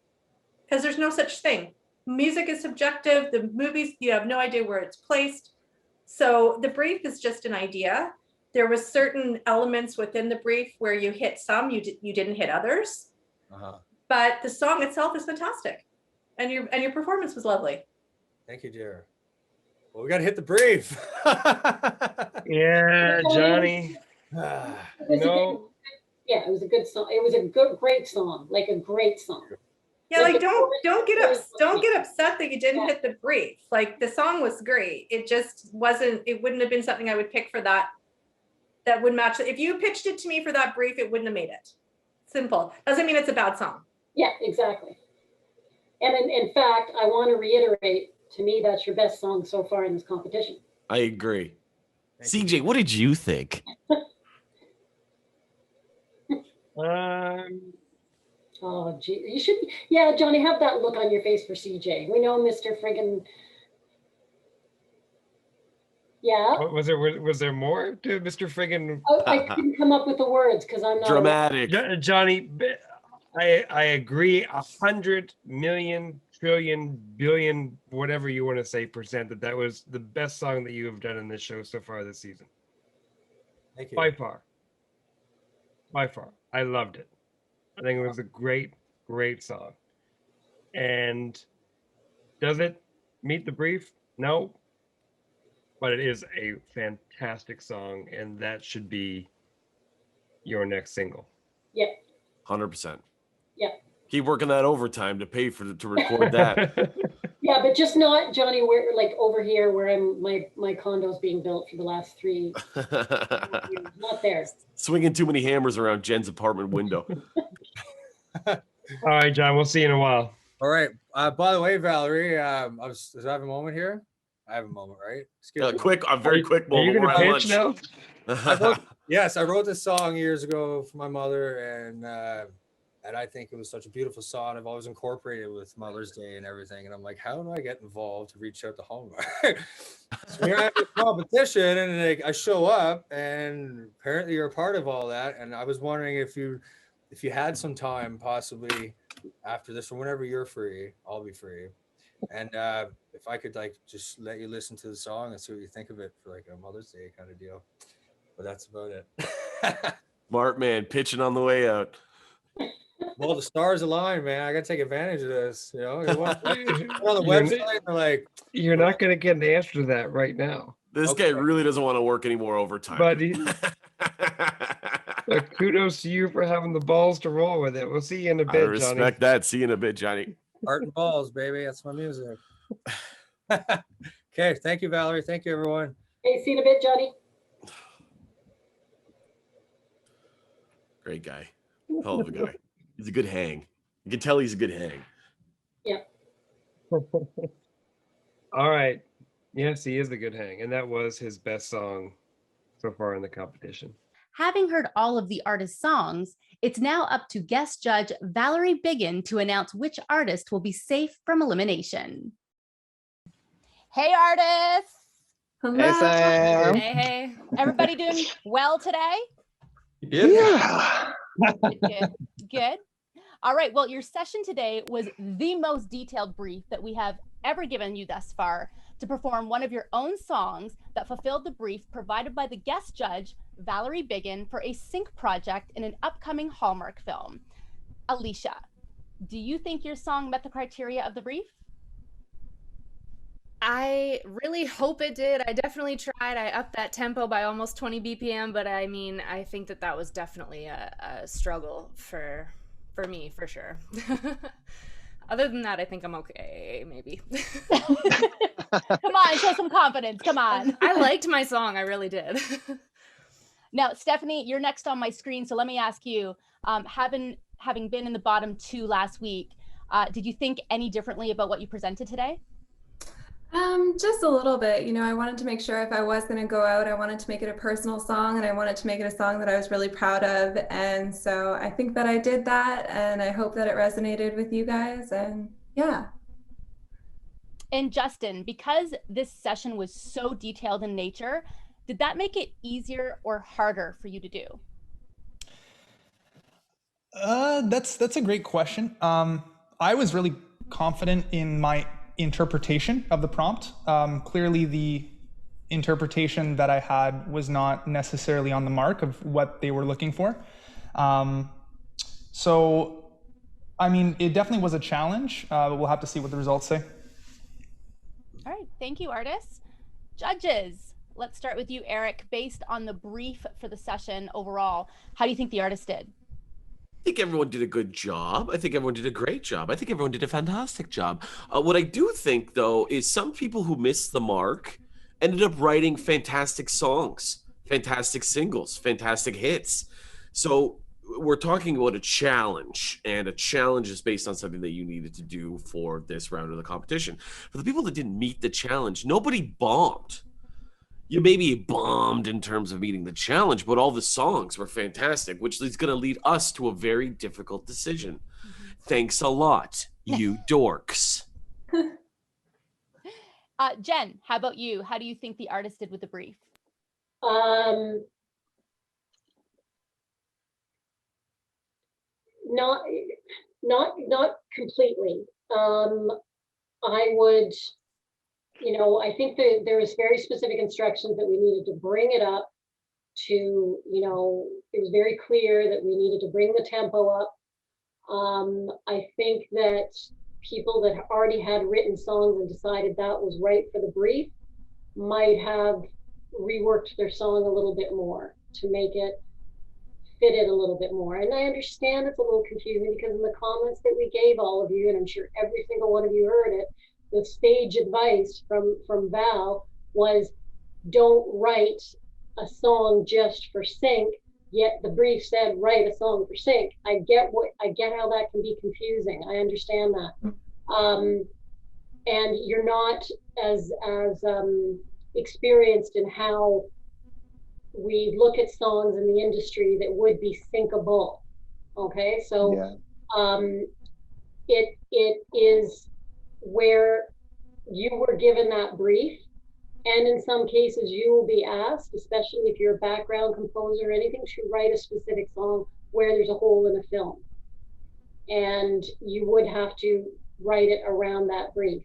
Because there's no such thing. Music is subjective. The movies, you have no idea where it's placed. So the brief is just an idea. There was certain elements within the brief where you hit some, you didn't hit others. But the song itself is fantastic. And your performance was lovely. Thank you, dear. Well, we got to hit the brief. Yeah, Johnny. Yeah, it was a good song. It was a great song, like a great song. Yeah, like don't get upset that you didn't hit the brief. Like the song was great. It just wasn't. It wouldn't have been something I would pick for that. That would match. If you pitched it to me for that brief, it wouldn't have made it. Simple. Doesn't mean it's a bad song. Yeah, exactly. And in fact, I want to reiterate. To me, that's your best song so far in this competition. I agree. CJ, what did you think? Oh, gee, you should. Yeah, Johnny, have that look on your face for CJ. We know Mr. Friggin. Yeah. Was there more to Mr. Friggin? Oh, I couldn't come up with the words because I'm not dramatic. Johnny, I agree 100 million trillion billion whatever you want to say percent that was the best song that you have done in this show so far this season. Thank you. By far, I loved it. I think it was a great song. And does it meet the brief? No, but it is a fantastic song, and that should be your next single. Yeah. 100%. Yeah. Keep working that overtime to pay to record that. Yeah, but just not, Johnny, where like over here where my condo's being built for the last 3 years. Not there. Swinging too many hammers around Jen's apartment window. All right, John, we'll see you in a while. All right. By the way, Valerie, do I have a moment here? I have a moment, right? A very quick moment. Are you going to pitch now? Yes, I wrote this song years ago for my mother, and I think it was such a beautiful song. I've always incorporated it with Mother's Day and everything. And I'm like, how do I get involved to reach out to Hallmark? So here I have a competition, and I show up, and apparently you're a part of all that. And I was wondering if you had some time, possibly after this or whenever you're free, I'll be free. And if I could just let you listen to the song and see what you think of it for like a Mother's Day kind of deal. But that's about it. Smart man, pitching on the way out. Well, the stars align, man. I gotta take advantage of this. You know, on the website, they're like, you're not gonna get an answer to that right now. This guy really doesn't want to work any more overtime. But kudos to you for having the balls to roll with it. We'll see you in a bit, Johnny. I respect that. See you in a bit, Johnny. Heart and balls, baby. That's my music. Okay, thank you, Valerie. Thank you, everyone. Hey, see you in a bit, Johnny. Great guy. Hell of a guy. He's a good hang. You can tell he's a good hang. Yeah. All right. Yes, he is a good hang. And that was his best song so far in the competition. Having heard all of the artist's songs, it's now up to guest judge Valerie Biggin to announce which artist will be safe from elimination. Hey, artists. Hello. Hey, Sam. Hey. Everybody doing well today? Yeah. Good. All right, well, your session today was the most detailed brief that we have ever given you thus far to perform one of your own songs that fulfilled the brief provided by the guest judge, Valerie Biggin, for a sync project in an upcoming Hallmark film. Alicia, do you think your song met the criteria of the brief? I really hope it did. I definitely tried. I upped that tempo by almost 20 BPM, but I mean, I think that was definitely a struggle for me, for sure. Other than that, I think I'm okay, maybe. Come on, show some confidence. Come on. I liked my song. I really did. Now, Stephanie, you're next on my screen, so let me ask you, having been in the bottom 2 last week, did you think any differently about what you presented today? Just a little bit. You know, I wanted to make sure if I was going to go out, I wanted to make it a personal song, and I wanted to make it a song that I was really proud of. And so I think that I did that, and I hope that it resonated with you guys. And yeah. And Justin, because this session was so detailed in nature, did that make it easier or harder for you to do? That's a great question. I was really confident in my interpretation of the prompt. Clearly the interpretation that I had was not necessarily on the mark of what they were looking for. So, I mean, it definitely was a challenge, but we'll have to see what the results say. All right, thank you, artists. Judges, let's start with you, Eric. Based on the brief for the session overall, how do you think the artist did? I think everyone did a good job. I think everyone did a great job. I think everyone did a fantastic job. What I do think, though, is some people who missed the mark ended up writing fantastic songs, fantastic singles, fantastic hits. So we're talking about a challenge, and a challenge is based on something that you needed to do for this round of the competition. For the people that didn't meet the challenge, nobody bombed. You maybe bombed in terms of meeting the challenge, but all the songs were fantastic, which is going to lead us to a very difficult decision. Thanks a lot, you dorks. Jen, how about you? How do you think the artist did with the brief? Not completely. I would, I think that there was very specific instructions that we needed to bring it up to, it was very clear that we needed to bring the tempo up. I think that people that already had written songs and decided that was right for the brief might have reworked their song a little bit more to make it fit it a little bit more. And I understand it's a little confusing because in the comments that we gave all of you, and I'm sure every single one of you heard it, the stage advice from Val was don't write a song just for sync, yet the brief said write a song for sync. I get how that can be confusing. I understand that. And you're not as experienced in how we look at songs in the industry that would be syncable. Okay, so yeah. It is where you were given that brief, and in some cases you will be asked, especially if you're a background composer or anything, to write a specific song where there's a hole in a film, and you would have to write it around that brief.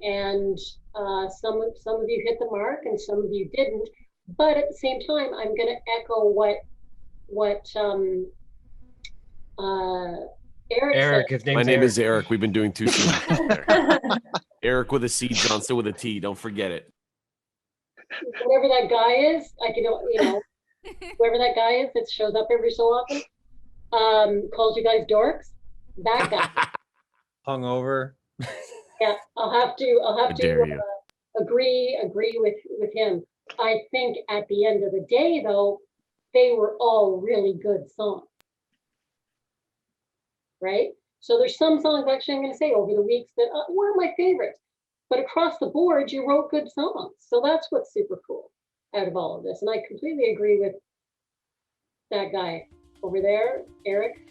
And some of you hit the mark and some of you didn't. But at the same time, I'm going to echo what Eric said. My name is Eric. We've been doing 2 seasons. Eric with a C, Johnston with a T. Don't forget it. Whoever that guy is, whoever that guy is that shows up every so often, calls you guys dorks. That guy. Hungover. Yeah, I'll have to agree with him. I think at the end of the day, though, they were all really good songs, right? So there's some songs, actually, I'm going to say over the weeks that were my favorites, but across the board, you wrote good songs. So that's what's super cool out of all of this. And I completely agree with that guy over there, Eric,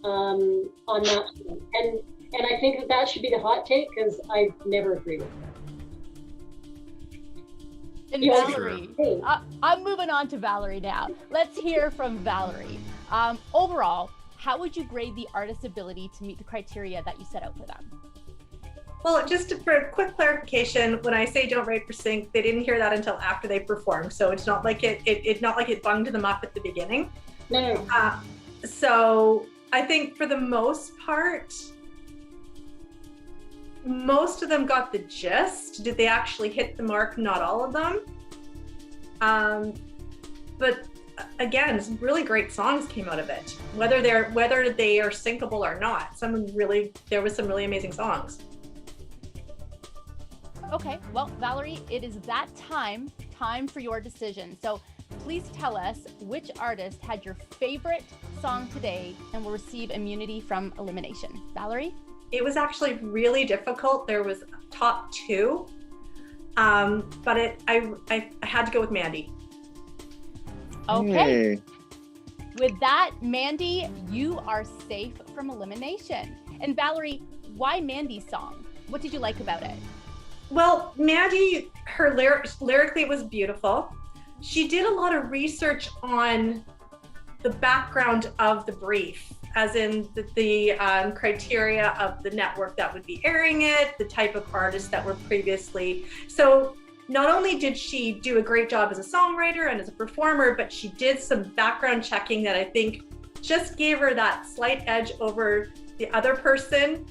on that. And I think that should be the hot take because I never agree with that. And Valerie, I'm moving on to Valerie now. Let's hear from Valerie. Overall, how would you grade the artist's ability to meet the criteria that you set out for them? Well, just for a quick clarification, when I say don't rate for sync, they didn't hear that until after they performed. So it's not like it not like it bunged them up at the beginning. No. So I think for the most part, most of them got the gist. Did they actually hit the mark? Not all of them. But again, some really great songs came out of it. Whether they are syncable or not, there was some really amazing songs. Okay, well, Valerie, it is that time for your decision. So please tell us which artist had your favorite song today and will receive immunity from elimination. Valerie? It was actually really difficult. There was top two, but I had to go with Mandy. Okay. With that, Mandy, you are safe from elimination. And Valerie, why Mandy's song? What did you like about it? Well, Mandy, her lyrically was beautiful. She did a lot of research on the background of the brief, as in the criteria of the network that would be airing it, the type of artists that were previously. So not only did she do a great job as a songwriter and as a performer, but she did some background checking that I think just gave her that slight edge over the other person,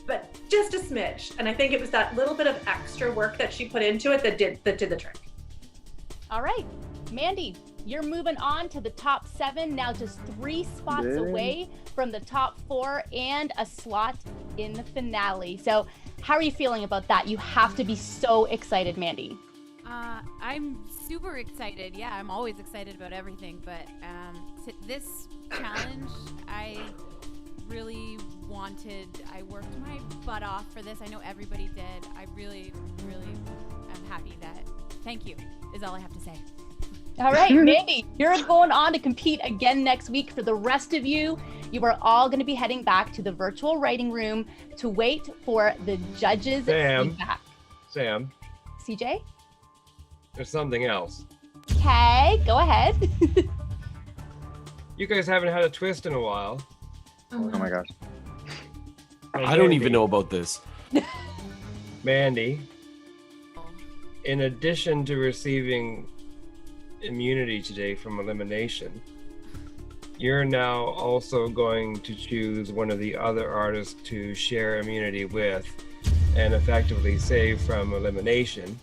but just a smidge. And I think it was that little bit of extra work that she put into it that did the trick. All right, Mandy, you're moving on to the top 7, now just 3 spots away from the top 4 and a slot in the finale. So how are you feeling about that? You have to be so excited, Mandy. I'm super excited. Yeah, I'm always excited about everything, but this challenge, I really I worked my butt off for this. I know everybody did. I really, really am happy that, thank you, is all I have to say. All right, Mandy, you're going on to compete again next week. For the rest of you, you are all going to be heading back to the virtual writing room to wait for the judges' feedback. Sam, CJ? there's something else. Okay, go ahead. You guys haven't had a twist in a while. Oh my gosh. I don't even know about this. Mandy, in addition to receiving immunity today from elimination, you're now also going to choose one of the other artists to share immunity with and effectively save from elimination.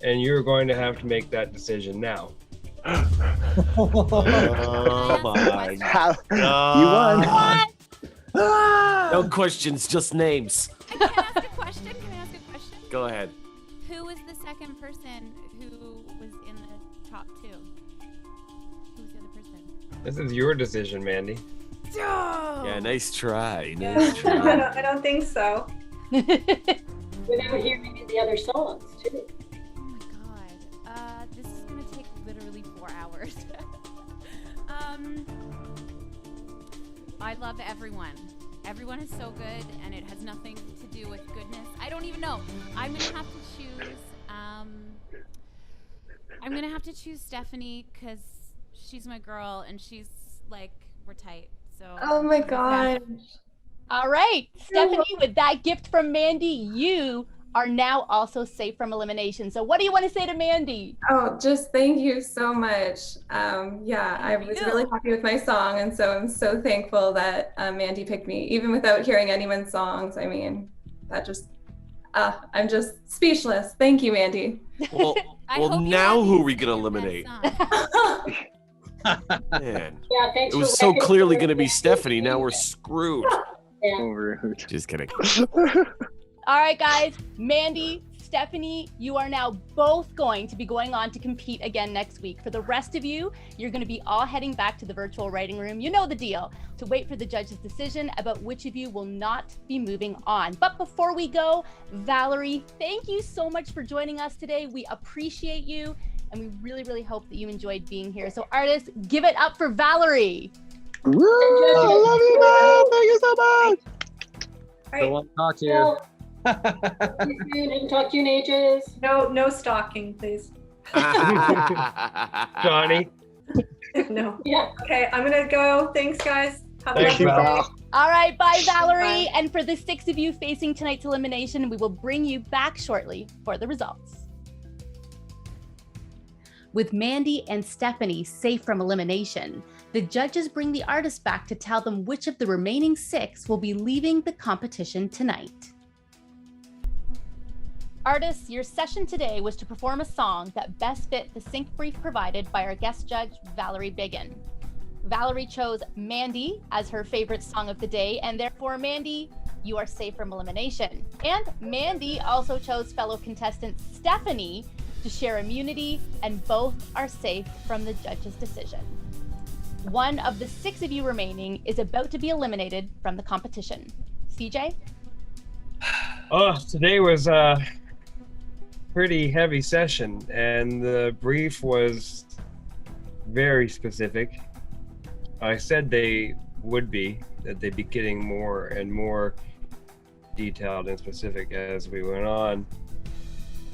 And you're going to have to make that decision now. Oh my God. God. You won. No questions, just names. Can I ask a question? Go ahead. Who was the second person who was in the top 2? Who was the other person? This is your decision, Mandy. Yeah, nice try. Yeah, Nice try. I don't think so. Without hearing the other songs, too. Oh my god. This is gonna take literally 4 hours. I love everyone. Everyone is so good, and it has nothing to do with goodness. I don't even know. I'm gonna have to choose Stephanie, because she's my girl, and she's like, we're tight. So. Oh my gosh. All right, Stephanie, with that gift from Mandy, you are now also safe from elimination. So what do you want to say to Mandy? Oh, just thank you so much. Yeah, I was really happy with my song, and so I'm so thankful that Mandy picked me, even without hearing anyone's songs. I mean, that just, I'm just speechless. Thank you, Mandy. Well, now who are we gonna eliminate? Man, Yeah, thanks it was for so letting clearly us gonna be know. Stephanie. Now we're screwed. Yeah. Rude. Just kidding. All right, guys, Mandy, Stephanie, you are now both going to be going on to compete again next week. For the rest of you, you're going to be all heading back to the virtual writing room. You know the deal, to wait for the judge's decision about which of you will not be moving on. But before we go, Valerie, thank you so much for joining us today. We appreciate you, and we really, really hope that you enjoyed being here. So artists, give it up for Valerie. Woo! I love you, man. Thank you so much. All right. Don't want to talk to you. Well, didn't talk to you in ages. No stalking, please. Johnny, No. Yeah. Okay, I'm gonna go. Thanks, guys. Have a Thanks, lovely Val. day. All right, bye, Valerie. Bye. And for the 6 of you facing tonight's elimination, we will bring you back shortly for the results. With Mandy and Stephanie safe from elimination, the judges bring the artists back to tell them which of the remaining 6 will be leaving the competition tonight. Artists, your session today was to perform a song that best fit the sync brief provided by our guest judge, Valerie Biggin. Valerie chose Mandy as her favorite song of the day, and therefore, Mandy, you are safe from elimination. And Mandy also chose fellow contestant Stephanie to share immunity, and both are safe from the judge's decision. One of the 6 of you remaining is about to be eliminated from the competition. CJ? Oh, today was a pretty heavy session, and the brief was very specific. I said they would be, that they'd be getting more and more detailed and specific as we went on.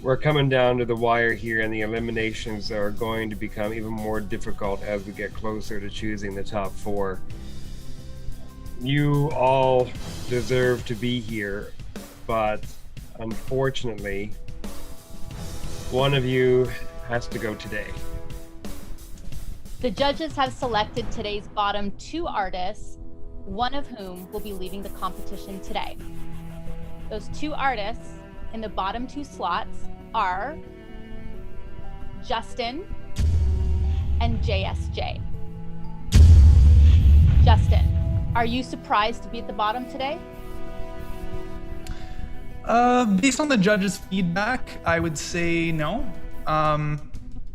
We're coming down to the wire here, and the eliminations are going to become even more difficult as we get closer to choosing the top 4. You all deserve to be here, but unfortunately, one of you has to go today. The judges have selected today's bottom 2 artists, one of whom will be leaving the competition today. Those 2 artists in the bottom 2 slots are Johnston and JSJ. Justin, are you surprised to be at the bottom today? Based on the judges' feedback, I would say no.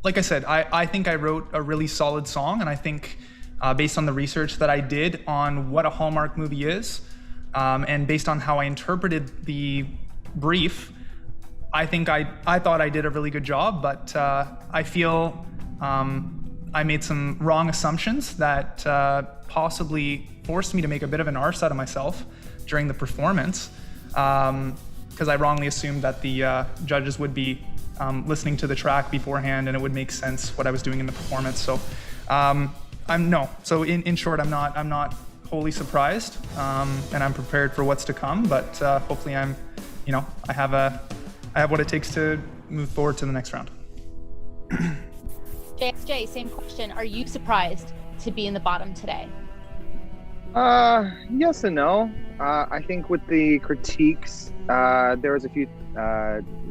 Like I said, I think I wrote a really solid song, and I think based on the research that I did on what a Hallmark movie is, and based on how I interpreted the brief, I think I thought I did a really good job, but I feel I made some wrong assumptions that possibly forced me to make a bit of an arse out of myself during the performance, because I wrongly assumed that the judges would be listening to the track beforehand, and it would make sense what I was doing in the performance. So, So in short, I'm not wholly surprised, and I'm prepared for what's to come. But hopefully, I have what it takes to move forward to the next round. JSJ, same question. Are you surprised to be in the bottom today? Yes and no. I think with the critiques, there was a few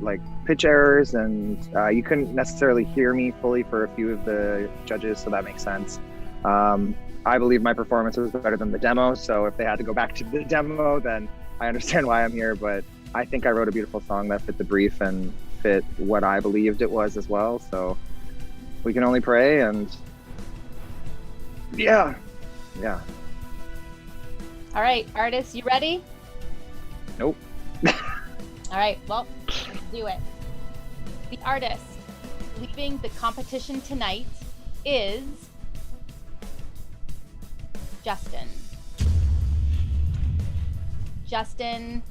like pitch errors, and you couldn't necessarily hear me fully for a few of the judges, so that makes sense. I believe my performance was better than the demo, so if they had to go back to the demo, then I understand why I'm here, but I think I wrote a beautiful song that fit the brief and fit what I believed it was as well, so we can only pray, and yeah. All right, artists, you ready? Nope. All right, well, let's do it. The artist leaving the competition tonight is Johnston. Justin,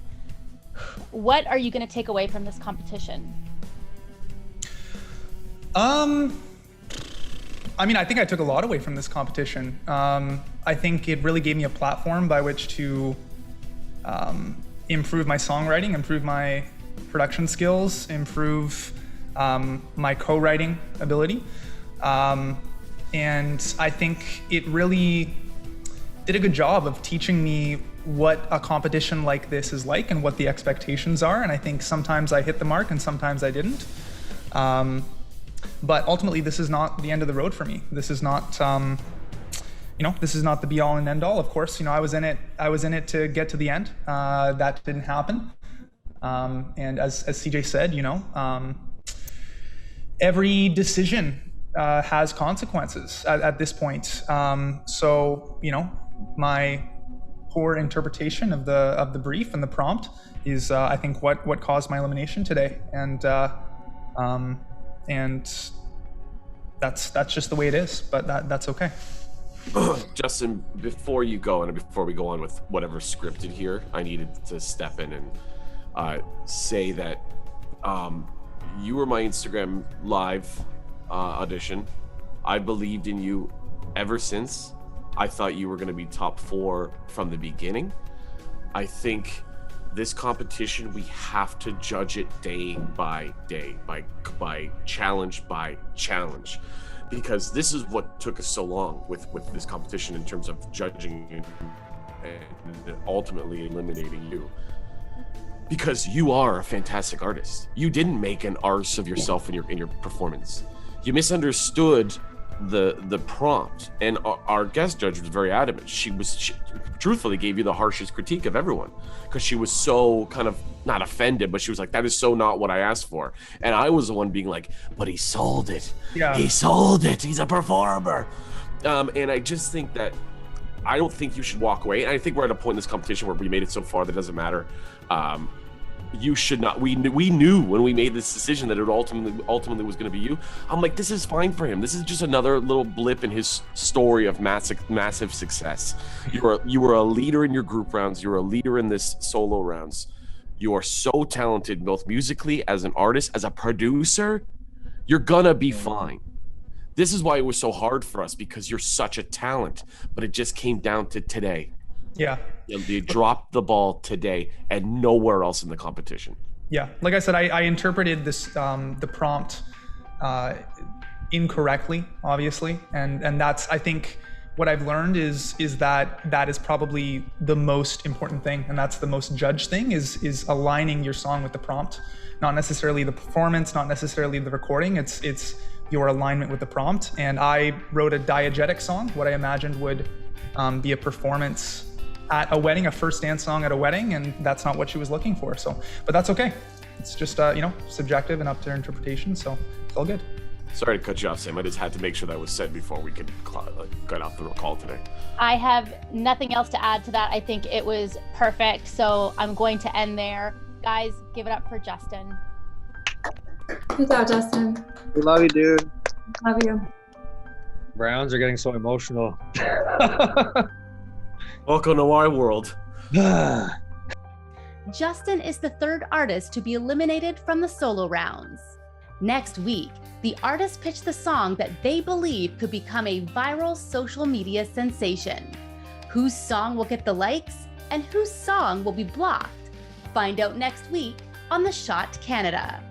what are you going to take away from this competition? I mean, I think I took a lot away from this competition. I think it really gave me a platform by which to improve my songwriting, improve my production skills, improve my co-writing ability. And I think it really did a good job of teaching me what a competition like this is like and what the expectations are. And I think sometimes I hit the mark and sometimes I didn't. But ultimately, this is not the end of the road for me. This is not, this is not the be all and end all. Of course, I was in it to get to the end. That didn't happen. And as CJ said, every decision has consequences at this point. So, my poor interpretation of the brief and the prompt is, I think, what caused my elimination today. And that's just the way it is, but that's okay. Justin, before you go and before we go on with whatever's scripted here, I needed to step in and say that you were my Instagram live audition. I believed in you ever since, I thought you were going to be top 4 from the beginning. I think this competition, we have to judge it day by day, by challenge, because this is what took us so long with this competition in terms of judging and ultimately eliminating you. Because you are a fantastic artist. You didn't make an arse of yourself in your performance. You misunderstood the prompt, and our guest judge was very adamant. She truthfully gave you the harshest critique of everyone, because she was so kind of not offended, but she was like, that is so not what I asked for. And I was the one being like, but he sold it. Yeah. He sold it. He's a performer. And I just think that I don't think you should walk away. And I think we're at a point in this competition where we made it so far that it doesn't matter. You should not. We knew when we made this decision that it ultimately was going to be you. I'm like, this is fine for him. This is just another little blip in his story of massive success. You were a leader in your group rounds. You're a leader in this solo rounds. You are so talented, both musically, as an artist, as a producer. You're gonna be fine. This is why it was so hard for us, because you're such a talent. But it just came down to today. Yeah. You dropped the ball today and nowhere else in the competition. Yeah, like I said, I interpreted this the prompt incorrectly, obviously, and that's, I think what I've learned is that is probably the most important thing, and that's the most judged thing is aligning your song with the prompt, not necessarily the performance, not necessarily the recording. It's your alignment with the prompt. And I wrote a diegetic song, what I imagined would be a performance at a wedding, a first dance song at a wedding, and that's not what she was looking for. So, but that's okay. It's just subjective and up to her interpretation. So it's all good. Sorry to cut you off, Sam. I just had to make sure that was said before we could get off the call today. I have nothing else to add to that. I think it was perfect. So I'm going to end there. Guys, give it up for Justin. Good job, Justin. We love you, dude. Love you. Browns are getting so emotional. Welcome to our world. Justin is the third artist to be eliminated from the solo rounds. Next week, the artists pitch the song that they believe could become a viral social media sensation. Whose song will get the likes and whose song will be blocked? Find out next week on The Shot Canada.